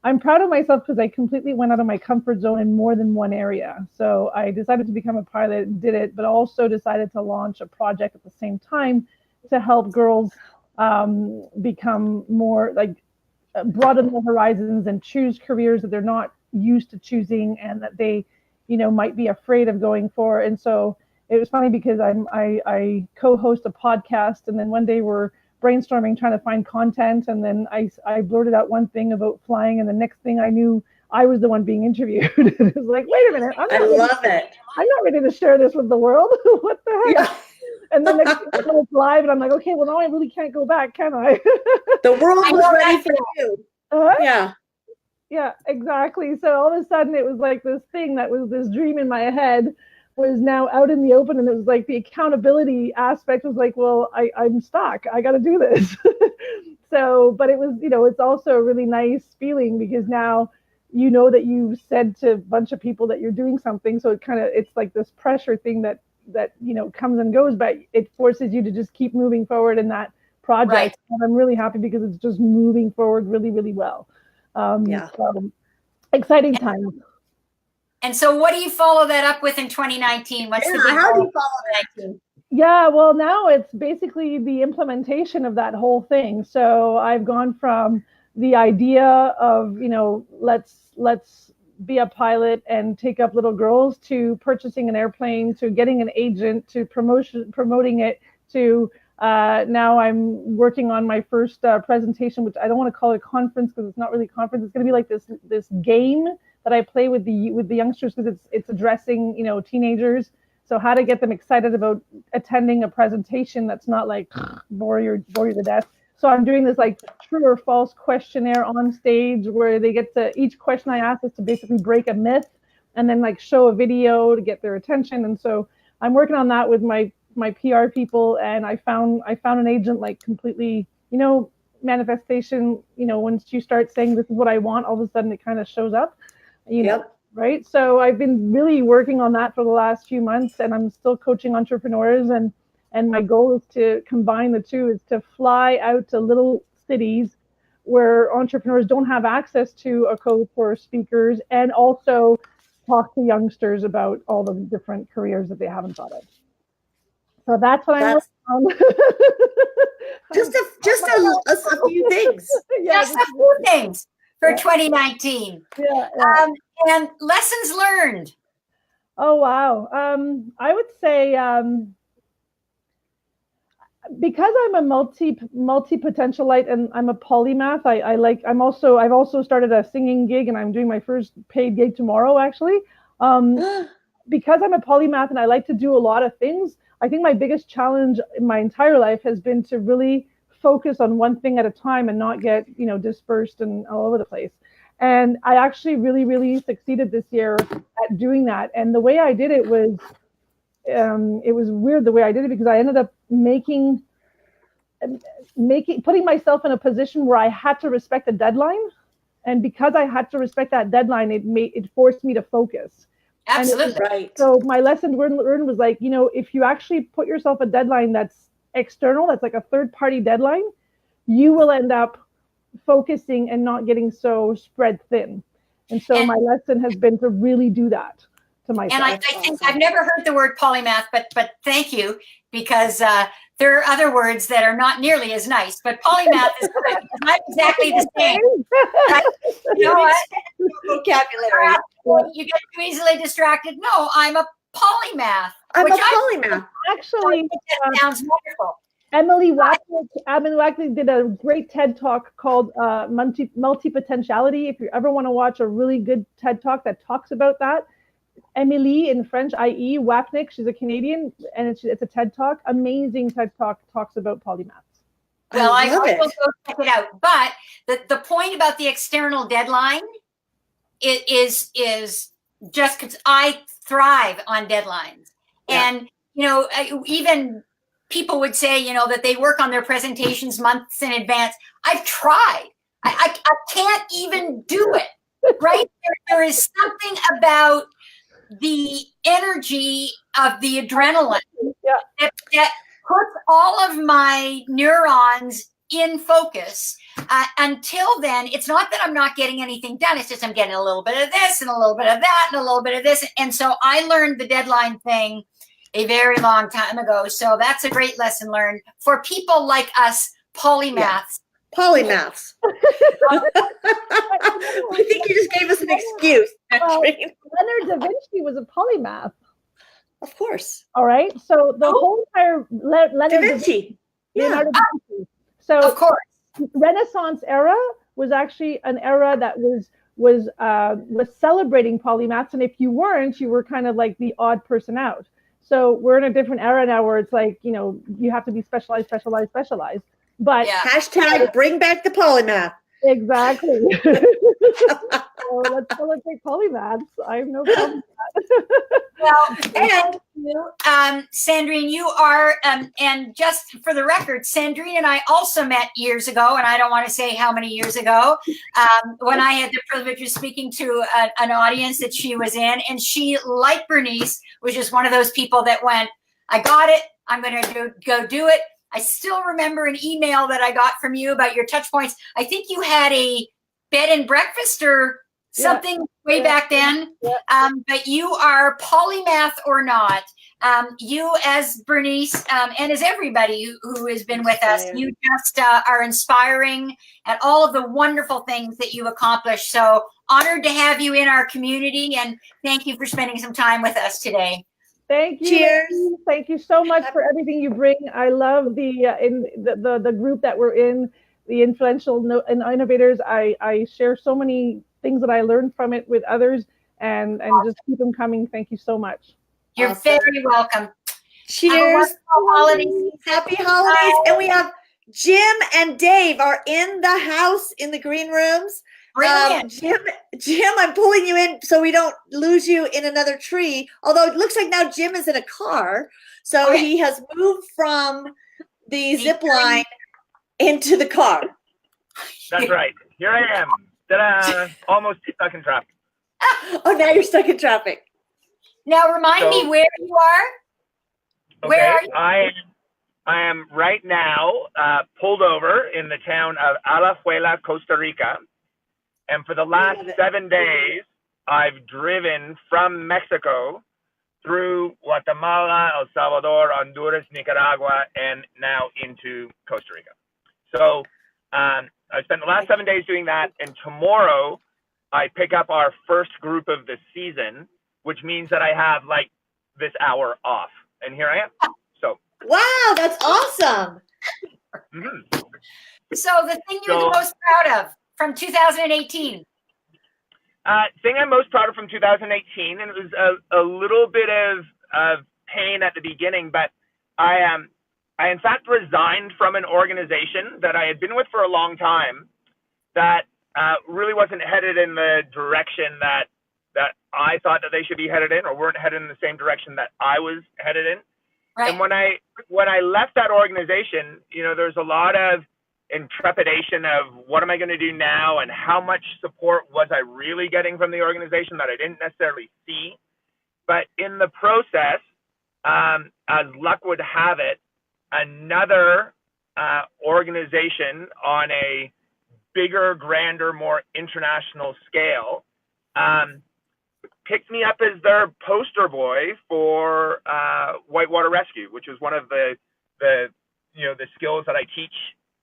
I'm proud of myself because I completely went out of my comfort zone in more than one area. So I decided to become a pilot and did it, but also decided to launch a project at the same time to help girls become more broaden their horizons and choose careers that they're not used to choosing and that they, might be afraid of going for. And so it was funny because I co-host a podcast, and then one day we're brainstorming trying to find content, and then I blurted out one thing about flying, and the next thing I knew I was the one being interviewed. It was like, wait a minute, I'm not ready to share this with the world. What the heck? Yeah. And then it's live, and I'm like, okay, well now I really can't go back, can I? The world was ready for you. Yeah, exactly. So all of a sudden it was like this thing that was this dream in my head was now out in the open, and it was like the accountability aspect was like, well, I'm stuck. I got to do this. So, but it was, it's also a really nice feeling because now that you said to a bunch of people that you're doing something. So it's like this pressure thing that comes and goes, but it forces you to just keep moving forward in that project. Right. And I'm really happy because it's just moving forward really, really well. So exciting times. And so what do you follow that up with in 2019? How do you follow that? Yeah, well, now it's basically the implementation of that whole thing. So I've gone from the idea of, let's be a pilot and take up little girls to purchasing an airplane, to getting an agent, to promoting it, to now I'm working on my first presentation, which I don't want to call it a conference because it's not really a conference. It's going to be like this game that I play with the youngsters because it's addressing, teenagers. So how to get them excited about attending a presentation that's not like bore you to death. So I'm doing this like true or false questionnaire on stage where they get to, each question I ask is to basically break a myth and then like show a video to get their attention. And so I'm working on that with my PR people, and I found an agent like completely, manifestation, once you start saying this is what I want, all of a sudden it kind of shows up, right? So I've been really working on that for the last few months, and I'm still coaching entrepreneurs, and my goal is to combine the two, is to fly out to little cities where entrepreneurs don't have access to a coach or speakers, and also talk to youngsters about all the different careers that they haven't thought of. So that's what I'm working on. Just a few things. Just a few things for 2019. And lessons learned. Oh, wow. I would say because I'm a multi-potentialite and I'm a polymath, I've also started a singing gig, and I'm doing my first paid gig tomorrow, actually. Because I'm a polymath and I like to do a lot of things, I think my biggest challenge in my entire life has been to really focus on one thing at a time and not get, dispersed and all over the place. And I actually really, really succeeded this year at doing that. And the way I did it was, it was weird the way I did it, because I ended up putting myself in a position where I had to respect a deadline. And because I had to respect that deadline, it forced me to focus. Absolutely. Right. So my lesson learned was like, if you actually put yourself a deadline that's external, that's like a third-party deadline, you will end up focusing and not getting so spread thin. And so my lesson has been to really do that to myself. And I think I've never heard the word polymath, but thank you, because there are other words that are not nearly as nice, but polymath is not exactly the same. Vocabulary. You get too easily distracted. No, I'm a polymath. I'm a polymath. Actually, that sounds wonderful. Emily Wacknick did a great TED Talk called Multi-Potentiality. If you ever want to watch a really good TED Talk that talks about that, Emily in French, i.e. Wacknick, she's a Canadian, and it's a TED Talk. Amazing TED Talk, talks about polymaths. Well, I will go check it out. But the point about the external deadline is just because I thrive on deadlines. Yeah. And, even people would say, that they work on their presentations months in advance. I've tried. I can't even do it, right? There is something about the energy of the adrenaline that puts all of my neurons in focus. Until then, it's not that I'm not getting anything done. It's just I'm getting a little bit of this and a little bit of that and a little bit of this. And so I learned the deadline thing a very long time ago. So that's a great lesson learned for people like us, polymaths. Yeah. Polymaths. I think you just gave us an excuse. Leonardo da Vinci was a polymath. Of course. All right. So the whole entire Leonardo da Vinci. So of course, Renaissance era was actually an era that was celebrating polymaths, and if you weren't, you were kind of like the odd person out. So we're in a different era now where it's like, you have to be specialized. But hashtag bring back the polymath. Exactly. So let's celebrate polymaths. I have no problem with that. Well, and Sandrine, you are, and just for the record, Sandrine and I also met years ago, and I don't want to say how many years ago, when I had the privilege of speaking to an audience that she was in, and she, like Bernice, was just one of those people that went, I got it, I'm going to go do it. I still remember an email that I got from you about your touch points. I think you had a bed and breakfast or something way back then. But you are polymath or not. You, as Bernice, and as everybody who has been with us, you just are inspiring and all of the wonderful things that you've accomplished. So honored to have you in our community, and thank you for spending some time with us today. Thank you. Cheers. Thank you so much for everything you bring. I love the group that we're in, the influential innovators. I share so many things that I learned from it with others, and just keep them coming. Thank you so much. You're Awesome. very welcome. Cheers. Holidays. Happy holidays. And we have Jim and Dave are in the house in the green rooms. Jim, I'm pulling you in so we don't lose you in another tree. Although it looks like now Jim is in a car. So he has moved from the zip line into the car. That's right. Here I am. Ta-da! Almost stuck in traffic. Oh, now you're stuck in traffic. Now remind me where you are. Okay, Where are you? I am right now pulled over in the town of Alajuela, Costa Rica. And for the last 7 days, I've driven from Mexico through Guatemala, El Salvador, Honduras, Nicaragua, and now into Costa Rica. So I spent the last 7 days doing that. And tomorrow I pick up our first group of the season, which means that I have like this hour off. And here I am. So wow, that's awesome. Mm-hmm. So the thing you're the most proud of from 2018. Thing I'm most proud of from 2018, and it was a little bit of pain at the beginning, but I in fact resigned from an organization that I had been with for a long time that really wasn't headed in the direction that I thought that they should be headed in, or weren't headed in the same direction that I was headed in. Right. And when I left that organization, you know, there's a lot of intrepidation of what am I going to do now, and how much support was I really getting from the organization that I didn't necessarily see. But in the process, as luck would have it, another organization on a bigger, grander, more international scale picked me up as their poster boy for whitewater rescue, which is one of the skills that I teach,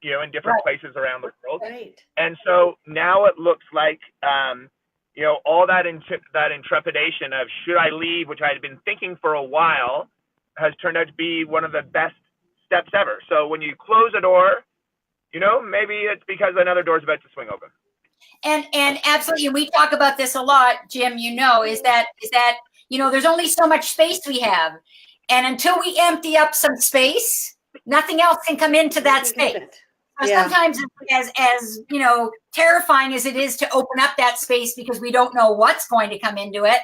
you know, in different places around the world. Right. And so now it looks like, you know, all that intrepidation of should I leave, which I had been thinking for a while, has turned out to be one of the best steps ever. So when you close a door, you know, maybe it's because another door is about to swing open. And absolutely, and we talk about this a lot, Jim, you know, is that, you know, there's only so much space we have. And until we empty up some space, nothing else can come into that space. So sometimes as, you know, terrifying as it is to open up that space because we don't know what's going to come into it,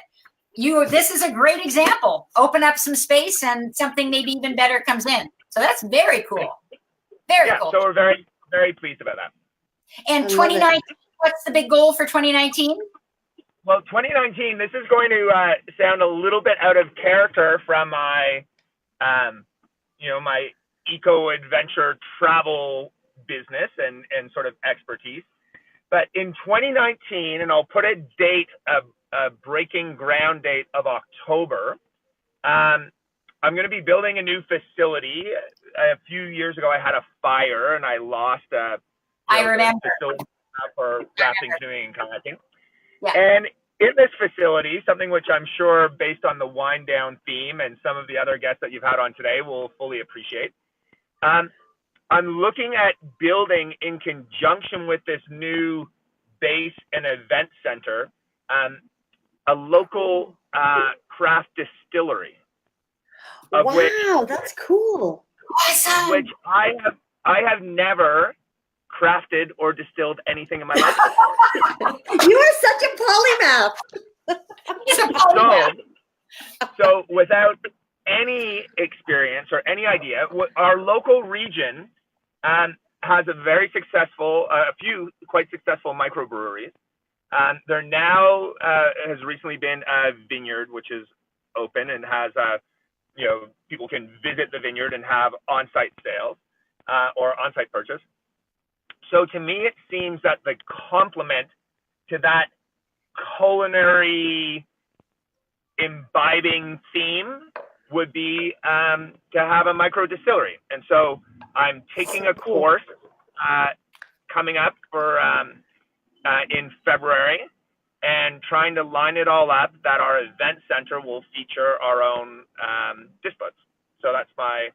this is a great example. Open up some space and something maybe even better comes in. So that's very cool. Very cool. So we're very, very pleased about that. And 2019, what's the big goal for 2019? Well, 2019, this is going to sound a little bit out of character from my, you know, my eco-adventure travel business and sort of expertise. But in 2019, and I'll put a date, a breaking ground date of October, I'm going to be building a new facility. A few years ago, I had a fire and I lost I remember. facility for rafting, canoeing, and kayaking. Yeah. And in this facility, something which I'm sure, based on the wind down theme and some of the other guests that you've had on today, will fully appreciate. I'm looking at building, in conjunction with this new base and event center, a local craft distillery. Wow, that's cool. Awesome. Which I have never crafted or distilled anything in my life. You are such a polymath. He's a polymath. So without any experience or any idea, our local region has a very successful, a few quite successful microbreweries. There now has recently been a vineyard, which is open and has you know, people can visit the vineyard and have on-site sales or on-site purchase. So to me, it seems that the complement to that culinary imbibing theme would be to have a micro distillery. And so I'm taking a course coming up for in February, and trying to line it all up that our event center will feature our own distillates. So that's my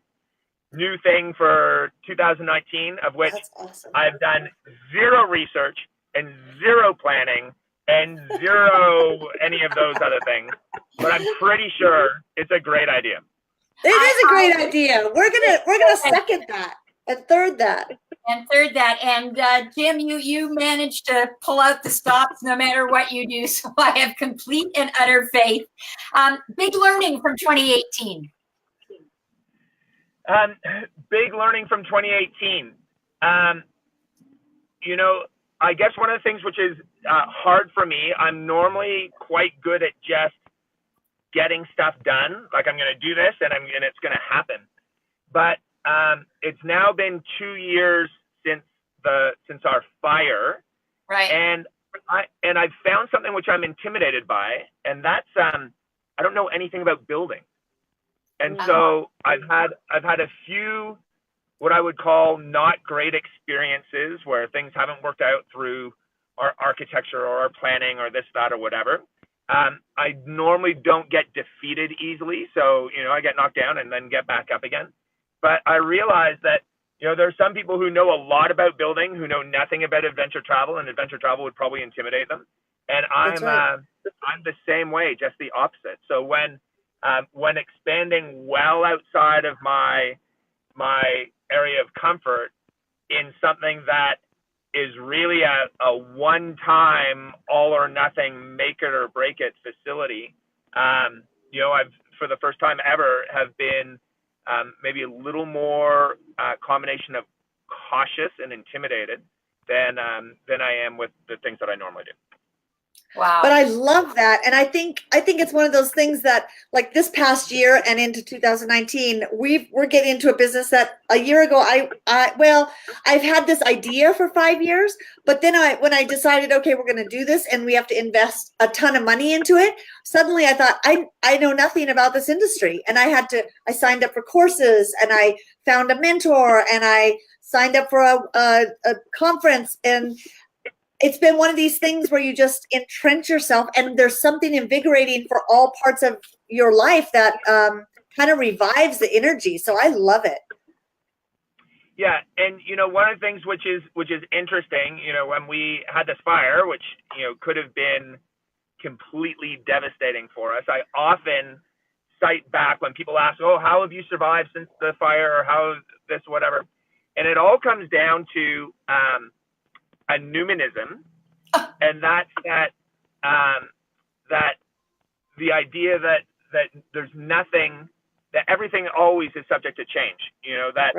new thing for 2019, of which awesome. I've done zero research and zero planning and zero any of those other things. But I'm pretty sure it's a great idea. It is a great idea. We're gonna second that and third that. And Jim, you managed to pull out the stops no matter what you do. So I have complete and utter faith. Big learning from 2018. Big learning from 2018. You know, I guess one of the things which is hard for me, I'm normally quite good at just getting stuff done. Like, I'm going to do this and it's going to happen. But it's now been 2 years since our fire. Right. And I've found something which I'm intimidated by, and that's I don't know anything about building. And so I've had a few what I would call not great experiences where things haven't worked out through our architecture or our planning or this, that, or whatever. I normally don't get defeated easily. So, you know, I get knocked down and then get back up again. But I realize that, you know, there are some people who know a lot about building, who know nothing about adventure travel, and adventure travel would probably intimidate them. And I'm the same way, just the opposite. So when expanding well outside of my area of comfort in something that is really a one-time, all or nothing, make it or break it facility, you know, I've, for the first time ever, have been maybe a little more combination of cautious and intimidated than I am with the things that I normally do. Wow. But I love that. And I think it's one of those things that, like, this past year and into 2019, we're getting into a business that a year ago, I've had this idea for 5 years, but then when I decided, okay, we're going to do this and we have to invest a ton of money into it, suddenly I thought, I know nothing about this industry. And I signed up for courses, and I found a mentor, and I signed up for a conference, and it's been one of these things where you just entrench yourself, and there's something invigorating for all parts of your life that kind of revives the energy. So I love it. Yeah, and you know, one of the things which is interesting, you know, when we had this fire, which, you know, could have been completely devastating for us, I often cite back when people ask, "Oh, how have you survived since the fire?" or "How this, whatever," and it all comes down to a Newmanism, and that's that the idea that there's nothing, that everything always is subject to change. You know, that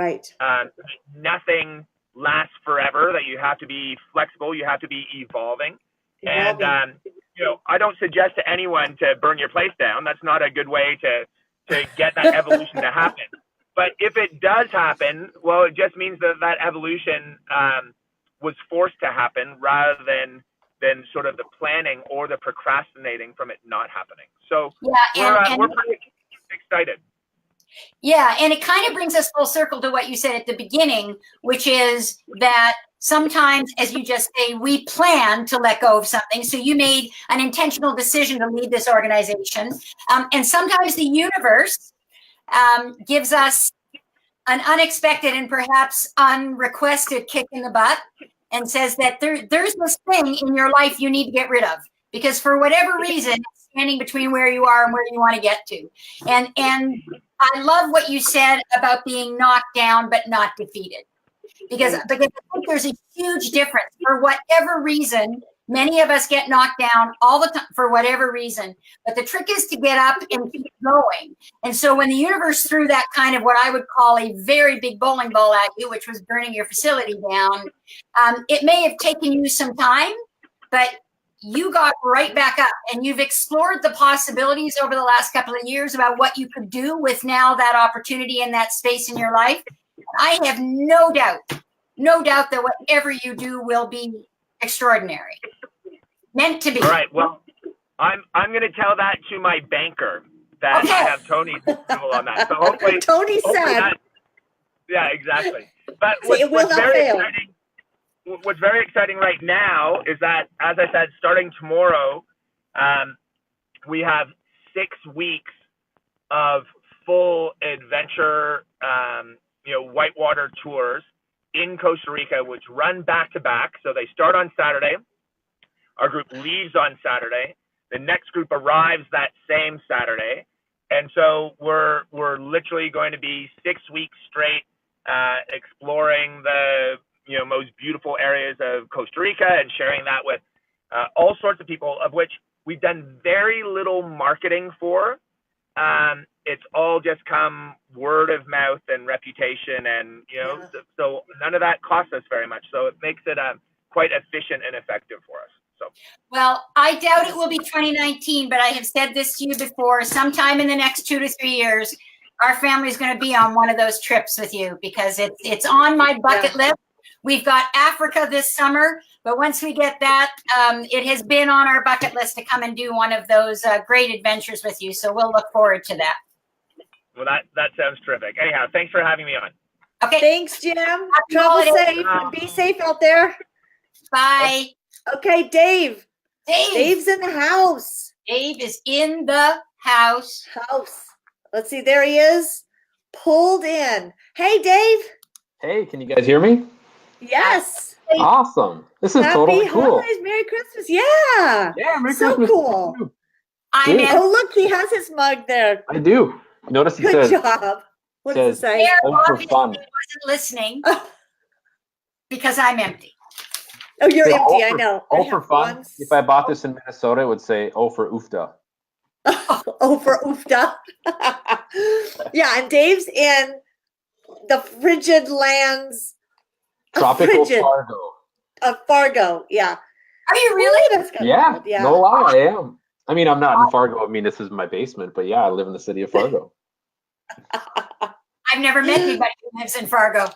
nothing lasts forever, that you have to be flexible, you have to be evolving. And you know, I don't suggest to anyone to burn your place down. That's not a good way to get that evolution to happen. But if it does happen, well, it just means that evolution was forced to happen rather than sort of the planning or the procrastinating from it not happening. So we're pretty excited. Yeah, and it kind of brings us full circle to what you said at the beginning, which is that sometimes, as you just say, we plan to let go of something. So you made an intentional decision to lead this organization. And sometimes the universe gives us an unexpected and perhaps unrequested kick in the butt and says that there's this thing in your life you need to get rid of, because for whatever reason, it's standing between where you are and where you want to get to. And I love what you said about being knocked down but not defeated, because I think there's a huge difference. For whatever reason, many of us get knocked down all the time for whatever reason, but the trick is to get up and keep going. And so when the universe threw that kind of what I would call a very big bowling ball at you, which was burning your facility down, it may have taken you some time, but you got right back up, and you've explored the possibilities over the last couple of years about what you could do with now that opportunity and that space in your life. I have no doubt that whatever you do will be extraordinary. Meant to be. All right. Well, I'm going to tell that to my banker that I have Tony's approval on that. So hopefully, Tony said. Yeah, exactly. But what's very exciting right now is that, as I said, starting tomorrow, we have 6 weeks of full adventure, whitewater tours in Costa Rica, which run back to back. So they start on Saturday. Our group leaves on Saturday. The next group arrives that same Saturday. And so we're literally going to be 6 weeks straight exploring the most beautiful areas of Costa Rica and sharing that with all sorts of people, of which we've done very little marketing for. It's all just come word of mouth and reputation, and so none of that costs us very much. So it makes it quite efficient and effective for us. So, well, I doubt it will be 2019, but I have said this to you before. Sometime in the next 2 to 3 years, our family is going to be on one of those trips with you, because it's on my bucket list. We've got Africa this summer, but once we get that, it has been on our bucket list to come and do one of those great adventures with you. So we'll look forward to that. Well, that sounds terrific. Anyhow, thanks for having me on. Okay. Thanks, Jim. Travel safe. Be safe out there. Bye. Okay, Dave. Dave's in the house. Dave is in the house. Let's see. There he is. Pulled in. Hey, Dave. Hey, can you guys hear me? Yes. Awesome. This is Happy totally cool. holidays. Merry Christmas. Yeah. Yeah, Merry so Christmas. Cool. Oh, look, he has his mug there. I do. Notice it Good says. job. What does it say? Oh, for fun. Wasn't listening because I'm empty. Oh, you're Yeah, empty. oh, I know. Oh, for fun. If I bought this in Minnesota, it would say, oh, for oofda. Oh, for oofda. Yeah, and Dave's in the frigid lands. Tropical Fargo. Of Fargo, yeah. Are you really? That's Yeah, cool. Yeah. no lie, I am. I mean, I'm not in Fargo. I mean, this is my basement, but yeah, I live in the city of Fargo. I've never met anybody who lives in Fargo.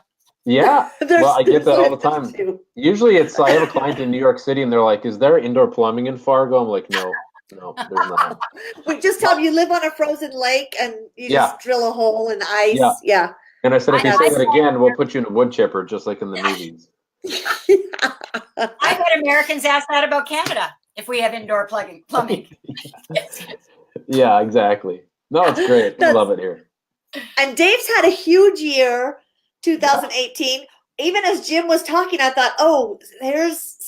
Yeah, well, I get that all the time. Usually I have a client in New York City and they're like, is there indoor plumbing in Fargo? I'm like, no, there's not. We just tell them you live on a frozen lake and you just drill a hole in ice. Yeah. And I said, if you say that again, we'll put you in a wood chipper, just like in the movies. I bet Americans ask that about Canada, if we have indoor plumbing. Yeah, exactly. No, it's great. I love it here. And Dave's had a huge year, 2018. Even as Jim was talking, I thought, oh, there's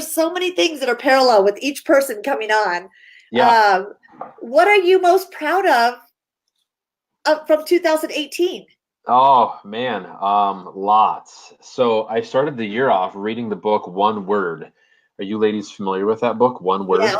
so many things that are parallel with each person coming on. Yeah. What are you most proud of from 2018? Oh man, lots. So I started the year off reading the book One Word. Are you ladies familiar with that book, One Word?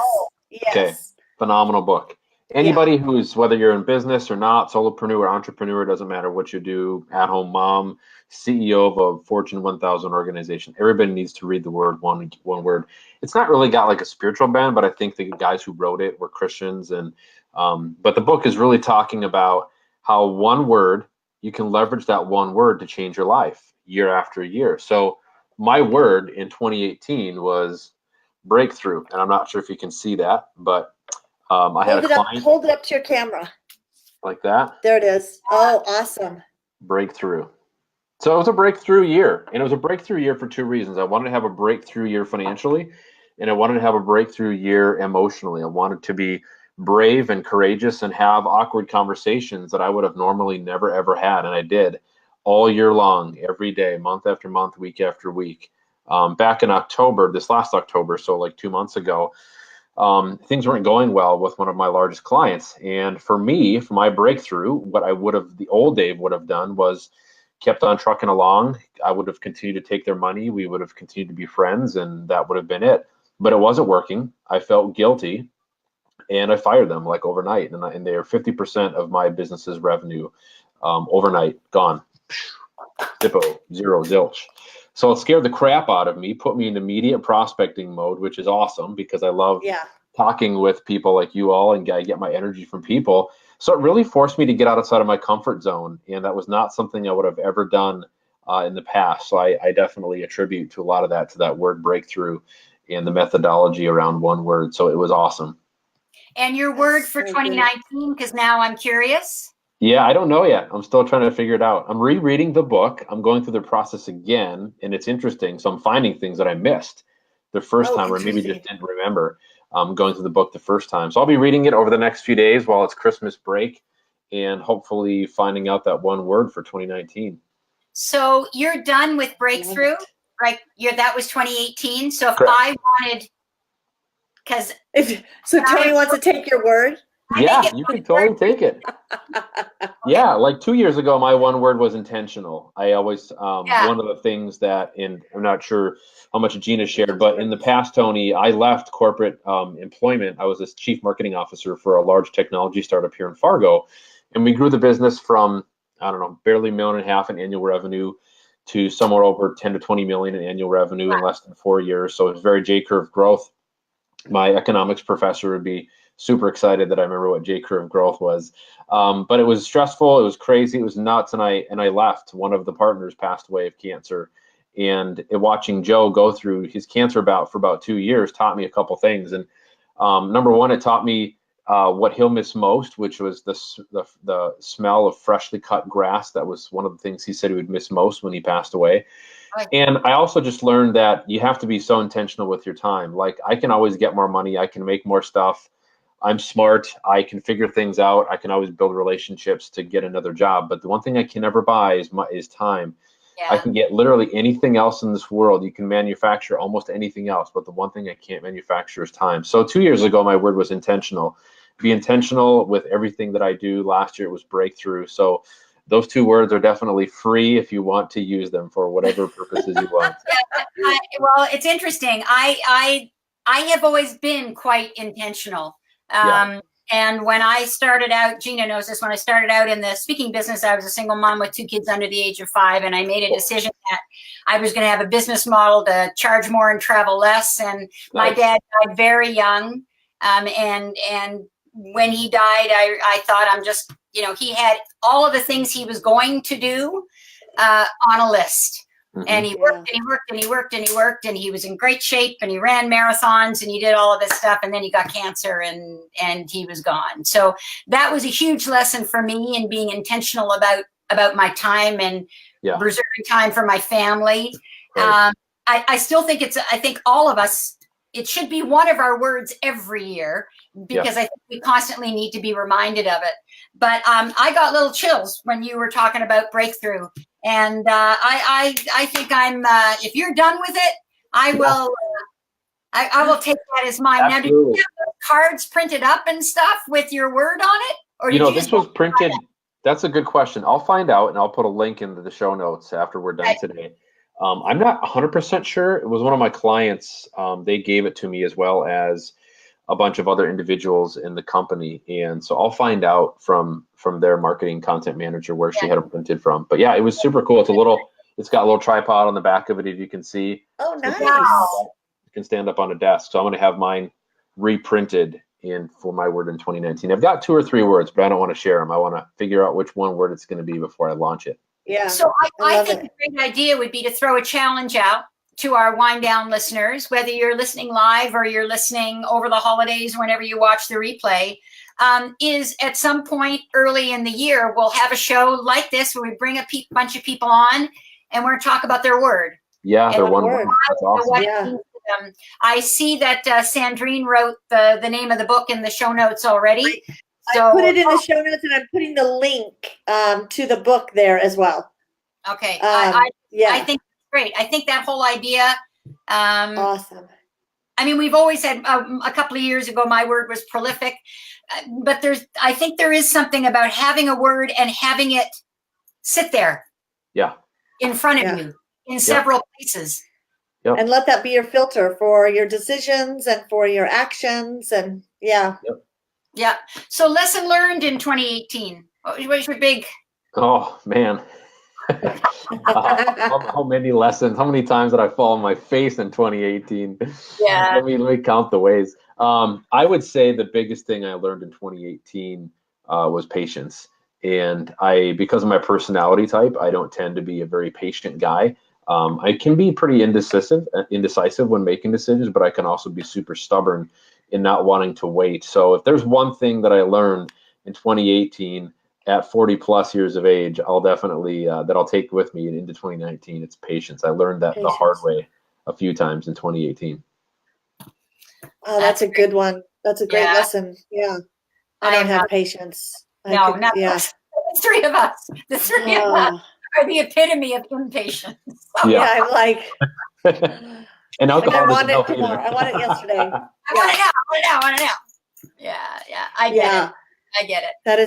Yes. Okay, phenomenal book. Anybody who's, whether you're in business or not, solopreneur, entrepreneur, doesn't matter what you do, at-home mom, CEO of a Fortune 1000 organization, everybody needs to read the word One Word. It's not really got like a spiritual bend, but I think the guys who wrote it were Christians. And but the book is really talking about how one word, you can leverage that one word to change your life year after year. So my word in 2018 was breakthrough. And I'm not sure if you can see that, but I had a client. Hold it up to your camera. Like that. There it is. Oh, awesome. Breakthrough. So it was a breakthrough year. And it was a breakthrough year for two reasons. I wanted to have a breakthrough year financially, and I wanted to have a breakthrough year emotionally. I wanted to be brave and courageous and have awkward conversations that I would have normally never, ever had. And I did all year long, every day, month after month, week after week. Back in October, this last October, so like 2 months ago, things weren't going well with one of my largest clients. And for me, for my breakthrough, what I would have, the old Dave would have done was kept on trucking along. I would have continued to take their money. We would have continued to be friends, and that would have been it. But it wasn't working. I felt guilty, and I fired them like overnight. And they are 50% of my business's revenue overnight, gone. Zippo, zero, zilch. So it scared the crap out of me, put me in immediate prospecting mode, which is awesome because I love talking with people like you all, and I get my energy from people. So it really forced me to get outside of my comfort zone. And that was not something I would have ever done in the past. So I definitely attribute to a lot of that to that word breakthrough and the methodology around one word. So it was awesome. And your word for 2019, because now I'm curious. Yeah, I don't know yet. I'm still trying to figure it out. I'm rereading the book. I'm going through the process again, and it's interesting. So I'm finding things that I missed the first time, or maybe just didn't remember. Going through the book the first time. So I'll be reading it over the next few days while it's Christmas break, and hopefully finding out that one word for 2019. So you're done with breakthrough, right? That was 2018. So if Correct. I wanted because so Toni wants to take your word. Yeah, you can totally take it. Yeah, like 2 years ago, my one word was intentional. I always, one of the things that, and I'm not sure how much Gina shared, but in the past, Toni, I left corporate employment. I was a chief marketing officer for a large technology startup here in Fargo. And we grew the business from, I don't know, barely $1.5 million in annual revenue to somewhere over 10 to 20 million in annual revenue in less than 4 years. So it's very J-curve growth. My economics professor would be super excited that I remember what J-curve growth was. But it was stressful. It was crazy. It was nuts. And I left. One of the partners passed away of cancer. And watching Joe go through his cancer bout for about 2 years taught me a couple things. And number one, it taught me what he'll miss most, which was the smell of freshly cut grass. That was one of the things he said he would miss most when he passed away. And I also just learned that you have to be so intentional with your time. Like, I can always get more money. I can make more stuff. I'm smart. I can figure things out. I can always build relationships to get another job. But the one thing I can never buy is time. I can get literally anything else in this world. You can manufacture almost anything else, but the one thing I can't manufacture is time. So 2 years ago, my word was intentional. Be intentional with everything that I do. Last year, it was breakthrough. So those 2 words are definitely free if you want to use them for whatever purposes you want. Well, it's interesting. I have always been quite intentional. And when I started out, Gina knows this, when I started out in the speaking business, I was a single mom with 2 kids under the age of 5. And I made a decision that I was going to have a business model to charge more and travel less. And my dad died very young. And when he died, I thought, I'm just, he had all of the things he was going to do on a list. Mm-hmm. And he worked and he worked and he worked and he worked, and he was in great shape, and he ran marathons and he did all of this stuff, and then he got cancer and he was gone. So that was a huge lesson for me in being intentional about my time and reserving time for my family. Right. I still think I think all of us, it should be one of our words every year, because I think we constantly need to be reminded of it. But I got little chills when you were talking about breakthrough. And I think if you're done with it, I will take that as mine. Absolutely. Now, do you have those cards printed up and stuff with your word on it? Or this was printed. That's a good question. I'll find out, and I'll put a link into the show notes after we're done today. I'm not 100% sure. It was one of my clients. They gave it to me, as well as a bunch of other individuals in the company. And so I'll find out from their marketing content manager where she had it printed from. But yeah, it was super cool. It's got a little tripod on the back of it, if you can see. Oh, nice. It can stand up on a desk. So I'm going to have mine reprinted for my word in 2019. I've got 2 or 3 words, but I don't want to share them. I want to figure out which one word it's going to be before I launch it. Yeah. So I think a great idea would be to throw a challenge out to our Wind Down listeners, whether you're listening live or you're listening over the holidays, whenever you watch the replay, is at some point early in the year, we'll have a show like this where we bring a bunch of people on and we're going to talk about their word. Yeah, their one word. That's awesome. Yeah. I see that Sandrine wrote the name of the book in the show notes already. I put it in the show notes, and I'm putting the link to the book there as well. Okay. I think great. I think that whole idea. Awesome. I mean, we've always had a couple of years ago, my word was prolific, but I think there is something about having a word and having it sit there. Yeah. In front of you in several places. Yep. And let that be your filter for your decisions and for your actions. And Yeah. So lesson learned in 2018. What was your big? Oh, man. How many lessons? How many times did I fall on my face in 2018? Yeah. Let me count the ways. I would say the biggest thing I learned in 2018 was patience. And because of my personality type, I don't tend to be a very patient guy. I can be pretty indecisive when making decisions, but I can also be super stubborn in not wanting to wait. So if there's one thing that I learned in 2018 at 40 plus years of age, I'll definitely, that I'll take with me into 2019, it's patience. I learned that the hard way a few times in 2018. Oh, that's a good one. That's a great lesson. Yeah. I don't have patience. Not us. The 3 of us. The 3 of us are the epitome of impatience. So. Yeah, I'm like, And Like, I alcohol want doesn't it help tomorrow. either. I want it yesterday. I want it now. I want it now. Yeah. I get it. I get it. That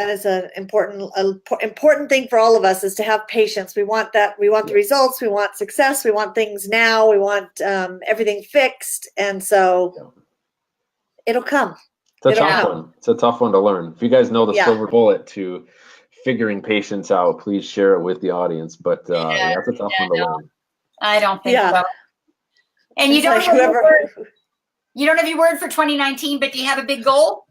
is an important thing for all of us, is to have patience. We want that. We want the results. We want success. We want things now. We want everything fixed. And so it'll come. It's a tough one. It's a tough one to learn. If you guys know the silver bullet to figuring patience out, please share it with the audience. But it's a tough one to learn. I don't think so. And you don't have your word for 2019, but do you have a big goal?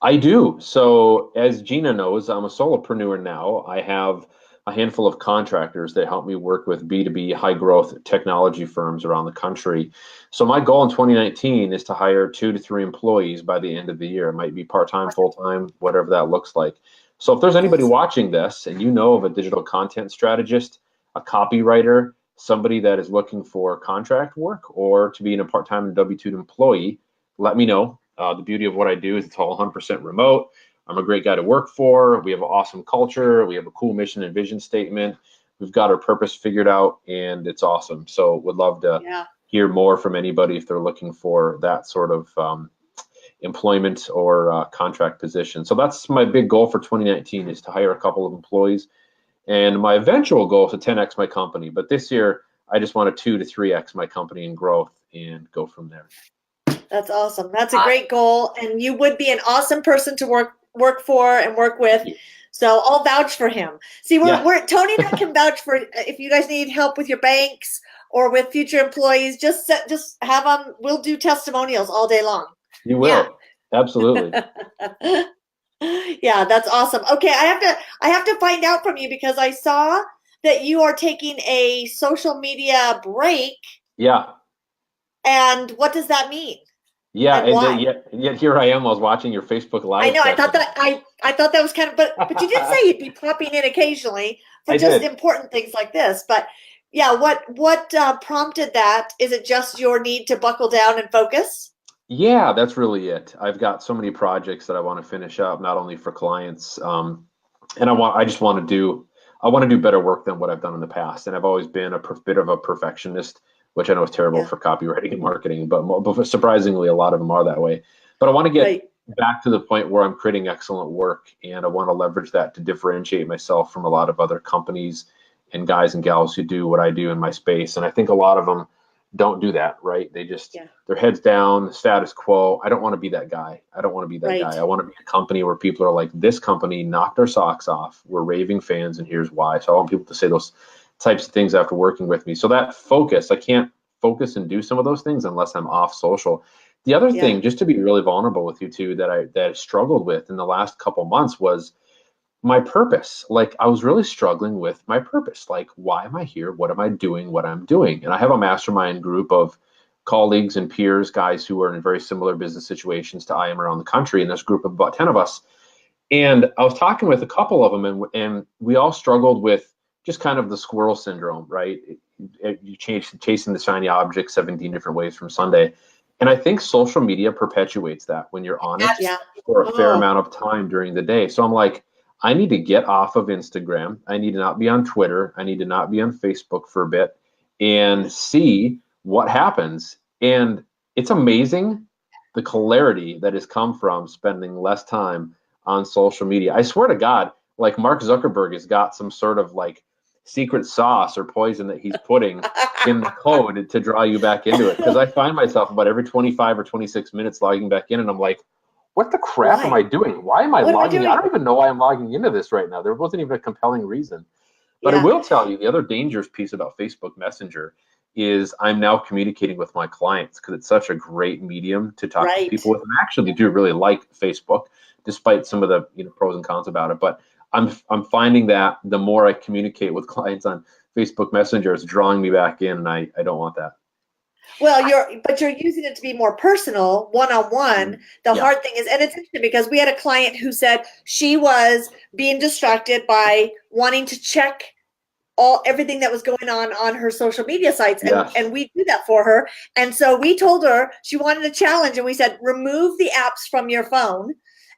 I do. So as Gina knows, I'm a solopreneur now. I have a handful of contractors that help me work with B2B high growth technology firms around the country. So my goal in 2019 is to hire 2 to 3 employees by the end of the year. It might be part-time, full-time, whatever that looks like. So if there's anybody watching this and you know of a digital content strategist, a copywriter, somebody that is looking for contract work or to be in a part-time and W-2 employee, let me know. The beauty of what I do is it's all 100% remote. I'm a great guy to work for. We have an awesome culture. We have a cool mission and vision statement. We've got our purpose figured out, and it's awesome. So would love to hear more from anybody if they're looking for that sort of employment or contract position. So that's my big goal for 2019, is to hire a couple of employees. And my eventual goal is to 10x my company. But this year, I just want to 2 to 3x my company in growth and go from there. That's awesome. That's a great goal. And you would be an awesome person to work for and work with. So I'll vouch for him. See, we're Toni and I can vouch for, if you guys need help with your banks or with future employees, just have them. We'll do testimonials all day long. You will. Absolutely. Yeah, that's awesome. Okay, I have to find out from you, because I saw that you are taking a social media break. Yeah. And what does that mean? Yeah, and yet here I am. I was watching your Facebook Live. I know. I thought that was kind of, but you did say you'd be popping in occasionally for important things like this. But yeah, what prompted that? Is it just your need to buckle down and focus? Yeah, that's really it. I've got so many projects that I want to finish up, not only for clients, and I want to do better work than what I've done in the past. And I've always been a bit of a perfectionist, which I know is terrible for copywriting and marketing, but surprisingly, a lot of them are that way. But I want to get back to the point where I'm creating excellent work, and I want to leverage that to differentiate myself from a lot of other companies and guys and gals who do what I do in my space. And I think a lot of them don't do that, right? They just, their heads down, status quo. I don't want to be that guy. I don't want to be that guy. I want to be a company where people are like, this company knocked our socks off. We're raving fans, and here's why. So I want people to say those types of things after working with me. So that focus, I can't focus and do some of those things unless I'm off social. The other thing, just to be really vulnerable with you too, that I struggled with in the last couple months was my purpose. Like, I was really struggling with my purpose. Like, why am I here? What am I doing? What I'm doing? And I have a mastermind group of colleagues and peers, guys who are in very similar business situations to I am around the country, in this group of about 10 of us. And I was talking with a couple of them, and we all struggled with just kind of the squirrel syndrome, right? You chasing the shiny object 17 different ways from Sunday. And I think social media perpetuates that when you're on it for a fair amount of time during the day. So I'm like, I need to get off of Instagram. I need to not be on Twitter. I need to not be on Facebook for a bit and see what happens. And it's amazing the clarity that has come from spending less time on social media. I swear to God, like Mark Zuckerberg has got some sort of like secret sauce or poison that he's putting in the code to draw you back into it. Because I find myself about every 25 or 26 minutes logging back in, and I'm like, what the crap am I doing? Why am I logging in? I don't even know why I'm logging into this right now. There wasn't even a compelling reason. But I will tell you, the other dangerous piece about Facebook Messenger is I'm now communicating with my clients, because it's such a great medium to talk to people with. And I actually do really like Facebook, despite some of the pros and cons about it. But I'm finding that the more I communicate with clients on Facebook Messenger, it's drawing me back in, and I don't want that. Well, you're using it to be more personal, one-on-one. The hard thing is, and it's interesting because we had a client who said she was being distracted by wanting to check everything that was going on her social media sites, and we do that for her. And so we told her she wanted a challenge, and we said, remove the apps from your phone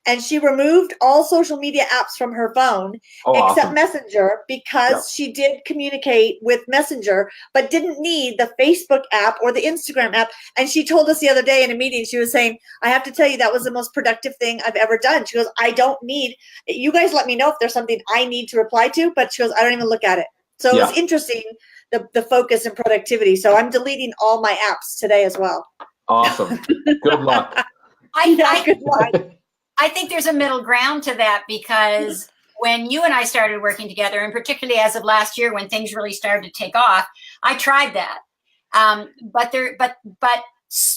and she removed all social media apps from her phone except awesome. Messenger because Yep. she did communicate with Messenger, but didn't need the Facebook app or the Instagram app. And she told us the other day in a meeting, she was saying, I have to tell you, that was the most productive thing I've ever done. She goes, I don't need, you guys let me know if there's something I need to reply to, but she goes, I don't even look at it. So Yeah. it's interesting, the focus and productivity. So I'm deleting all my apps today as well. Awesome. Good luck. Good luck. I think there's a middle ground to that, because when you and I started working together, and particularly as of last year when things really started to take off, I tried that. But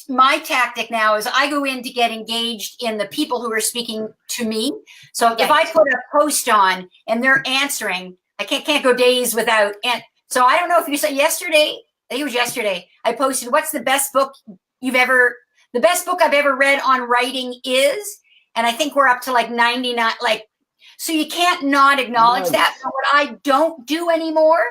my tactic now is I go in to get engaged in the people who are speaking to me. So if I put a post on and they're answering, I can't go days without. And so I don't know if you saw yesterday, I think it was yesterday, I posted, what's the best book the best book I've ever read on writing is, and I think we're up to like 99, so you can't not acknowledge that. But what I don't do anymore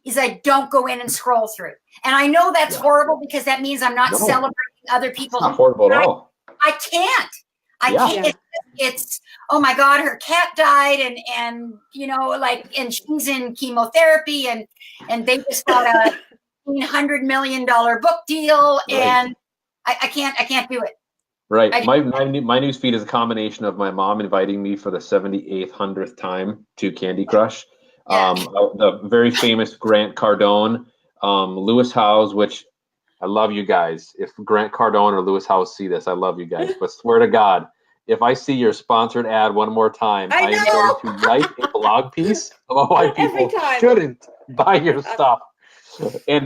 is I don't go in and scroll through. And I know that's horrible, because that means I'm not celebrating other people's. Not horrible at all. I can't. I can't. It's oh my God, her cat died, and and she's in chemotherapy, and they just got a $100 million book deal, and I can't do it. Right. My news feed is a combination of my mom inviting me for the 78th, 100th time to Candy Crush. The very famous Grant Cardone, Lewis Howes, which I love you guys. If Grant Cardone or Lewis Howes see this, I love you guys. But swear to God, if I see your sponsored ad one more time, I am going to write a blog piece about why people shouldn't buy your stuff.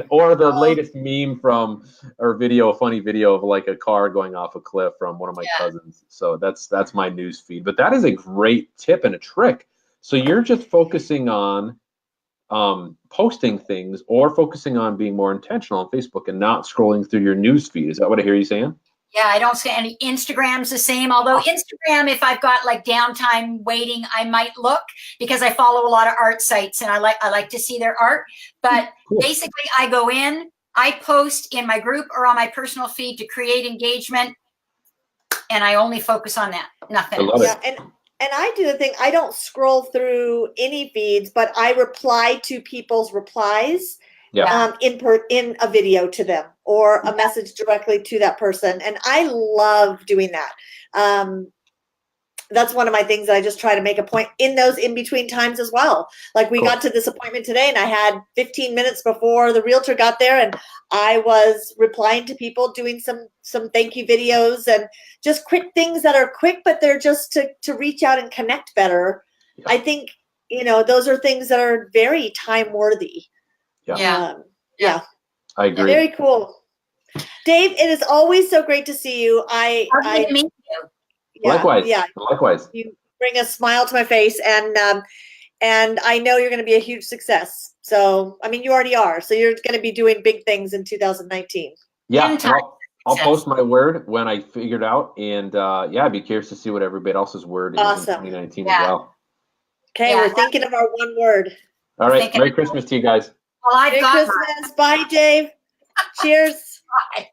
Or the latest meme a funny video of like a car going off a cliff from one of my cousins. So that's my news feed. But that is a great tip and a trick. So you're just focusing on posting things, or focusing on being more intentional on Facebook and not scrolling through your news feed. Is that what I hear you saying? Yeah, I don't see any. Instagram's the same. Although Instagram, if I've got like downtime waiting, I might look, because I follow a lot of art sites and I like to see their art. But basically, I go in, I post in my group or on my personal feed to create engagement, and I only focus on that. Nothing else. Yeah, and I do the thing. I don't scroll through any feeds, but I reply to people's replies. In a video to them, or a message directly to that person. And I love doing that. That's one of my things that I just try to make a point in those in between times as well. Like we got to this appointment today, and I had 15 minutes before the realtor got there, and I was replying to people, doing some thank you videos, and just quick things that are quick, but they're just to reach out and connect better. I think, those are things that are very time worthy. Yeah. I agree. Very cool. Dave, it is always so great to see you. I meet you. Likewise. Yeah. Likewise. You bring a smile to my face, and I know you're going to be a huge success. So, I mean, you already are. So you're going to be doing big things in 2019. Yeah. I'll post my word when I figure it out, and I'd be curious to see what everybody else's word is in 2019 as well. Okay, we're thinking of our one word. All right. Merry Christmas to you guys. Well, I've got Christmas. Bye, Dave. Cheers. Bye.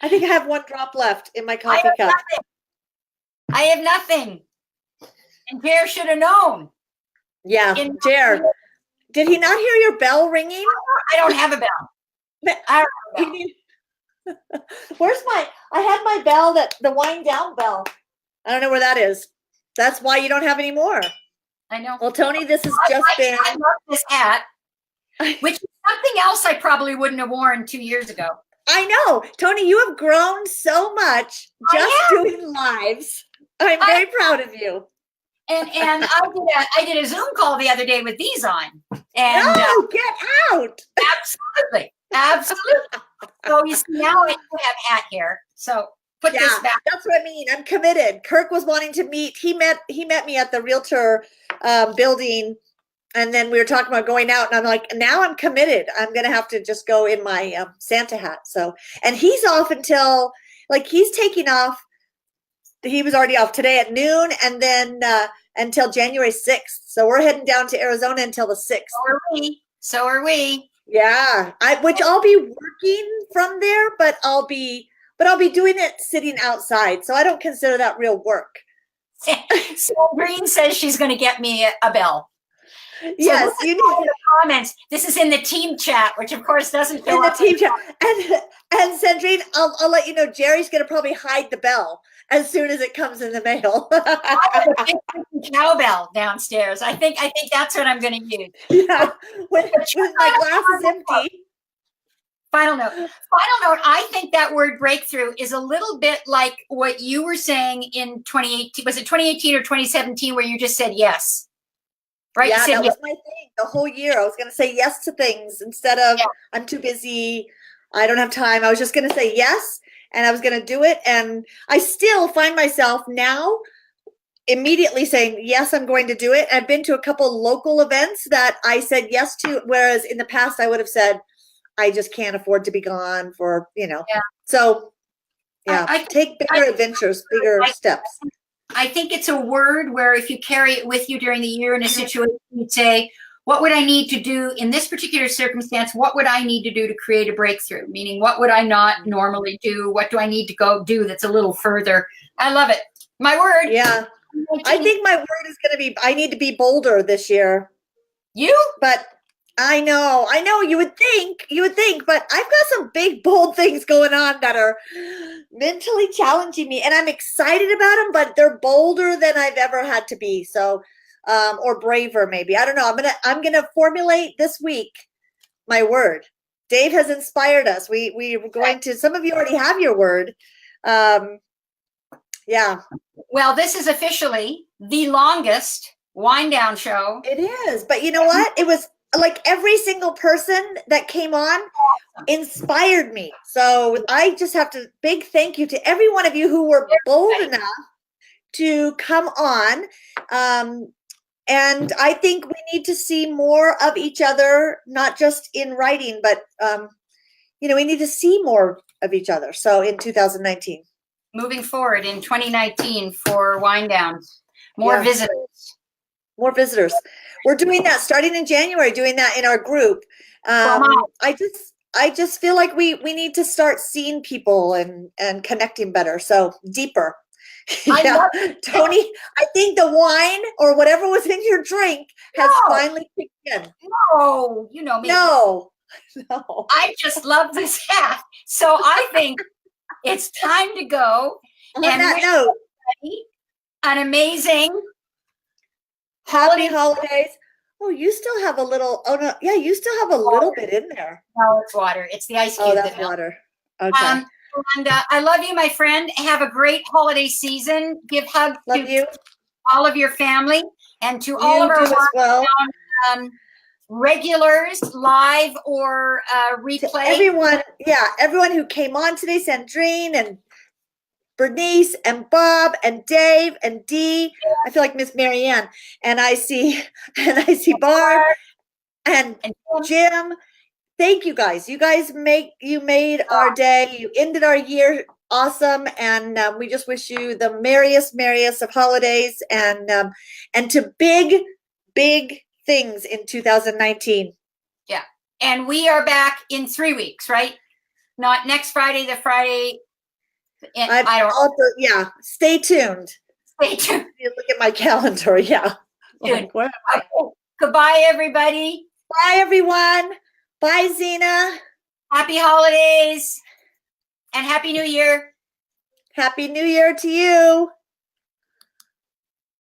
I think I have one drop left in my coffee cup. I have nothing. And Jer should have known. Yeah, Jer. Did he not hear your bell ringing? I don't have a bell. I don't have a bell. Where's I had my bell, the wind down bell. I don't know where that is. That's why you don't have any more. I know. Well, Toni, this has been. I love this hat, which is something else I probably wouldn't have worn 2 years ago. I know. Toni, you have grown so much just doing lives. I'm very proud of you. And I did a Zoom call the other day with these on. And get out. Absolutely. So you see, now I do have hat hair. So put this back. That's what I mean. I'm committed. Kirk was wanting to meet. He met me at the realtor building, and then we were talking about going out, and I'm like, now I'm committed. I'm gonna have to just go in my Santa hat. So, and he's off until he's taking off. He was already off today at noon, and then until January 6th. So we're heading down to Arizona until the 6th. So are we. Yeah, which I'll be working from there, but I'll be doing it sitting outside. So I don't consider that real work. So Green says she's going to get me a bell. Yes, so you need the comments. This is in the team chat, which of course doesn't show in the up team chat. And Sandrine, I'll let you know, Jerry's going to probably hide the bell as soon as it comes in the mail. I have a big freaking cowbell downstairs. I think that's what I'm going to use. Yeah, when my glass is empty. Final note. I think that word breakthrough is a little bit like what you were saying in 2018. Was it 2018 or 2017 where you just said yes? Right? Yeah, that yes. was my thing the whole year. I was going to say yes to things instead of I'm too busy, I don't have time. I was just going to say yes, and I was going to do it. And I still find myself now immediately saying, yes, I'm going to do it. I've been to a couple local events that I said yes to, whereas in the past I would have said, I just can't afford to be gone for, Yeah. So, I take bigger adventures, bigger steps. I think it's a word where if you carry it with you during the year in a situation, you'd say, what would I need to do in this particular circumstance? What would I need to do to create a breakthrough? Meaning, what would I not normally do? What do I need to go do that's a little further? I love it. My word. Yeah. I think my word is going to be, I need to be bolder this year. But I know you would think, but I've got some big, bold things going on that are mentally challenging me, and I'm excited about them, but they're bolder than I've ever had to be. So, or braver, maybe. I don't know. I'm gonna formulate this week my word. Dave has inspired us. We're going to, some of you already have your word. Yeah. Well, this is officially the longest wind down show. It is, but you know what? It was like every single person that came on inspired me. So I just have to big thank you to every one of you who were bold enough to come on. And I think we need to see more of each other, not just in writing, but we need to see more of each other. So in 2019. Moving forward in 2019 for wind downs, more visitors. More visitors. We're doing that starting in January, doing that in our group. I just feel like we need to start seeing people and connecting better. So deeper. Yeah. Toni, I think the wine or whatever was in your drink has finally kicked in. No, you know me. No. I just love this hat. So I think it's time to go. On that note, an amazing happy holidays. Oh, you still have a little. Oh no, yeah, you still have a little bit in there. No, it's water. It's the ice cube. Oh, that's water. Okay. And I love you, my friend. Have a great holiday season. Give hugs to all of your family and to all of our regulars, live or replay. To everyone who came on today, Sandrine and Bernice and Bob and Dave and Dee. I feel like Miss Marianne. And I see Barb and Jim. Thank you guys. You guys made our day. You ended our year awesome. And we just wish you the merriest of holidays and to big things in 2019. Yeah. And we are back in 3 weeks, right? Not next Friday, the Friday. Stay tuned. Stay tuned. Look at my calendar. Yeah. Okay. Goodbye, everybody. Bye, everyone. Bye, Zena. Happy holidays and Happy New Year. Happy New Year to you.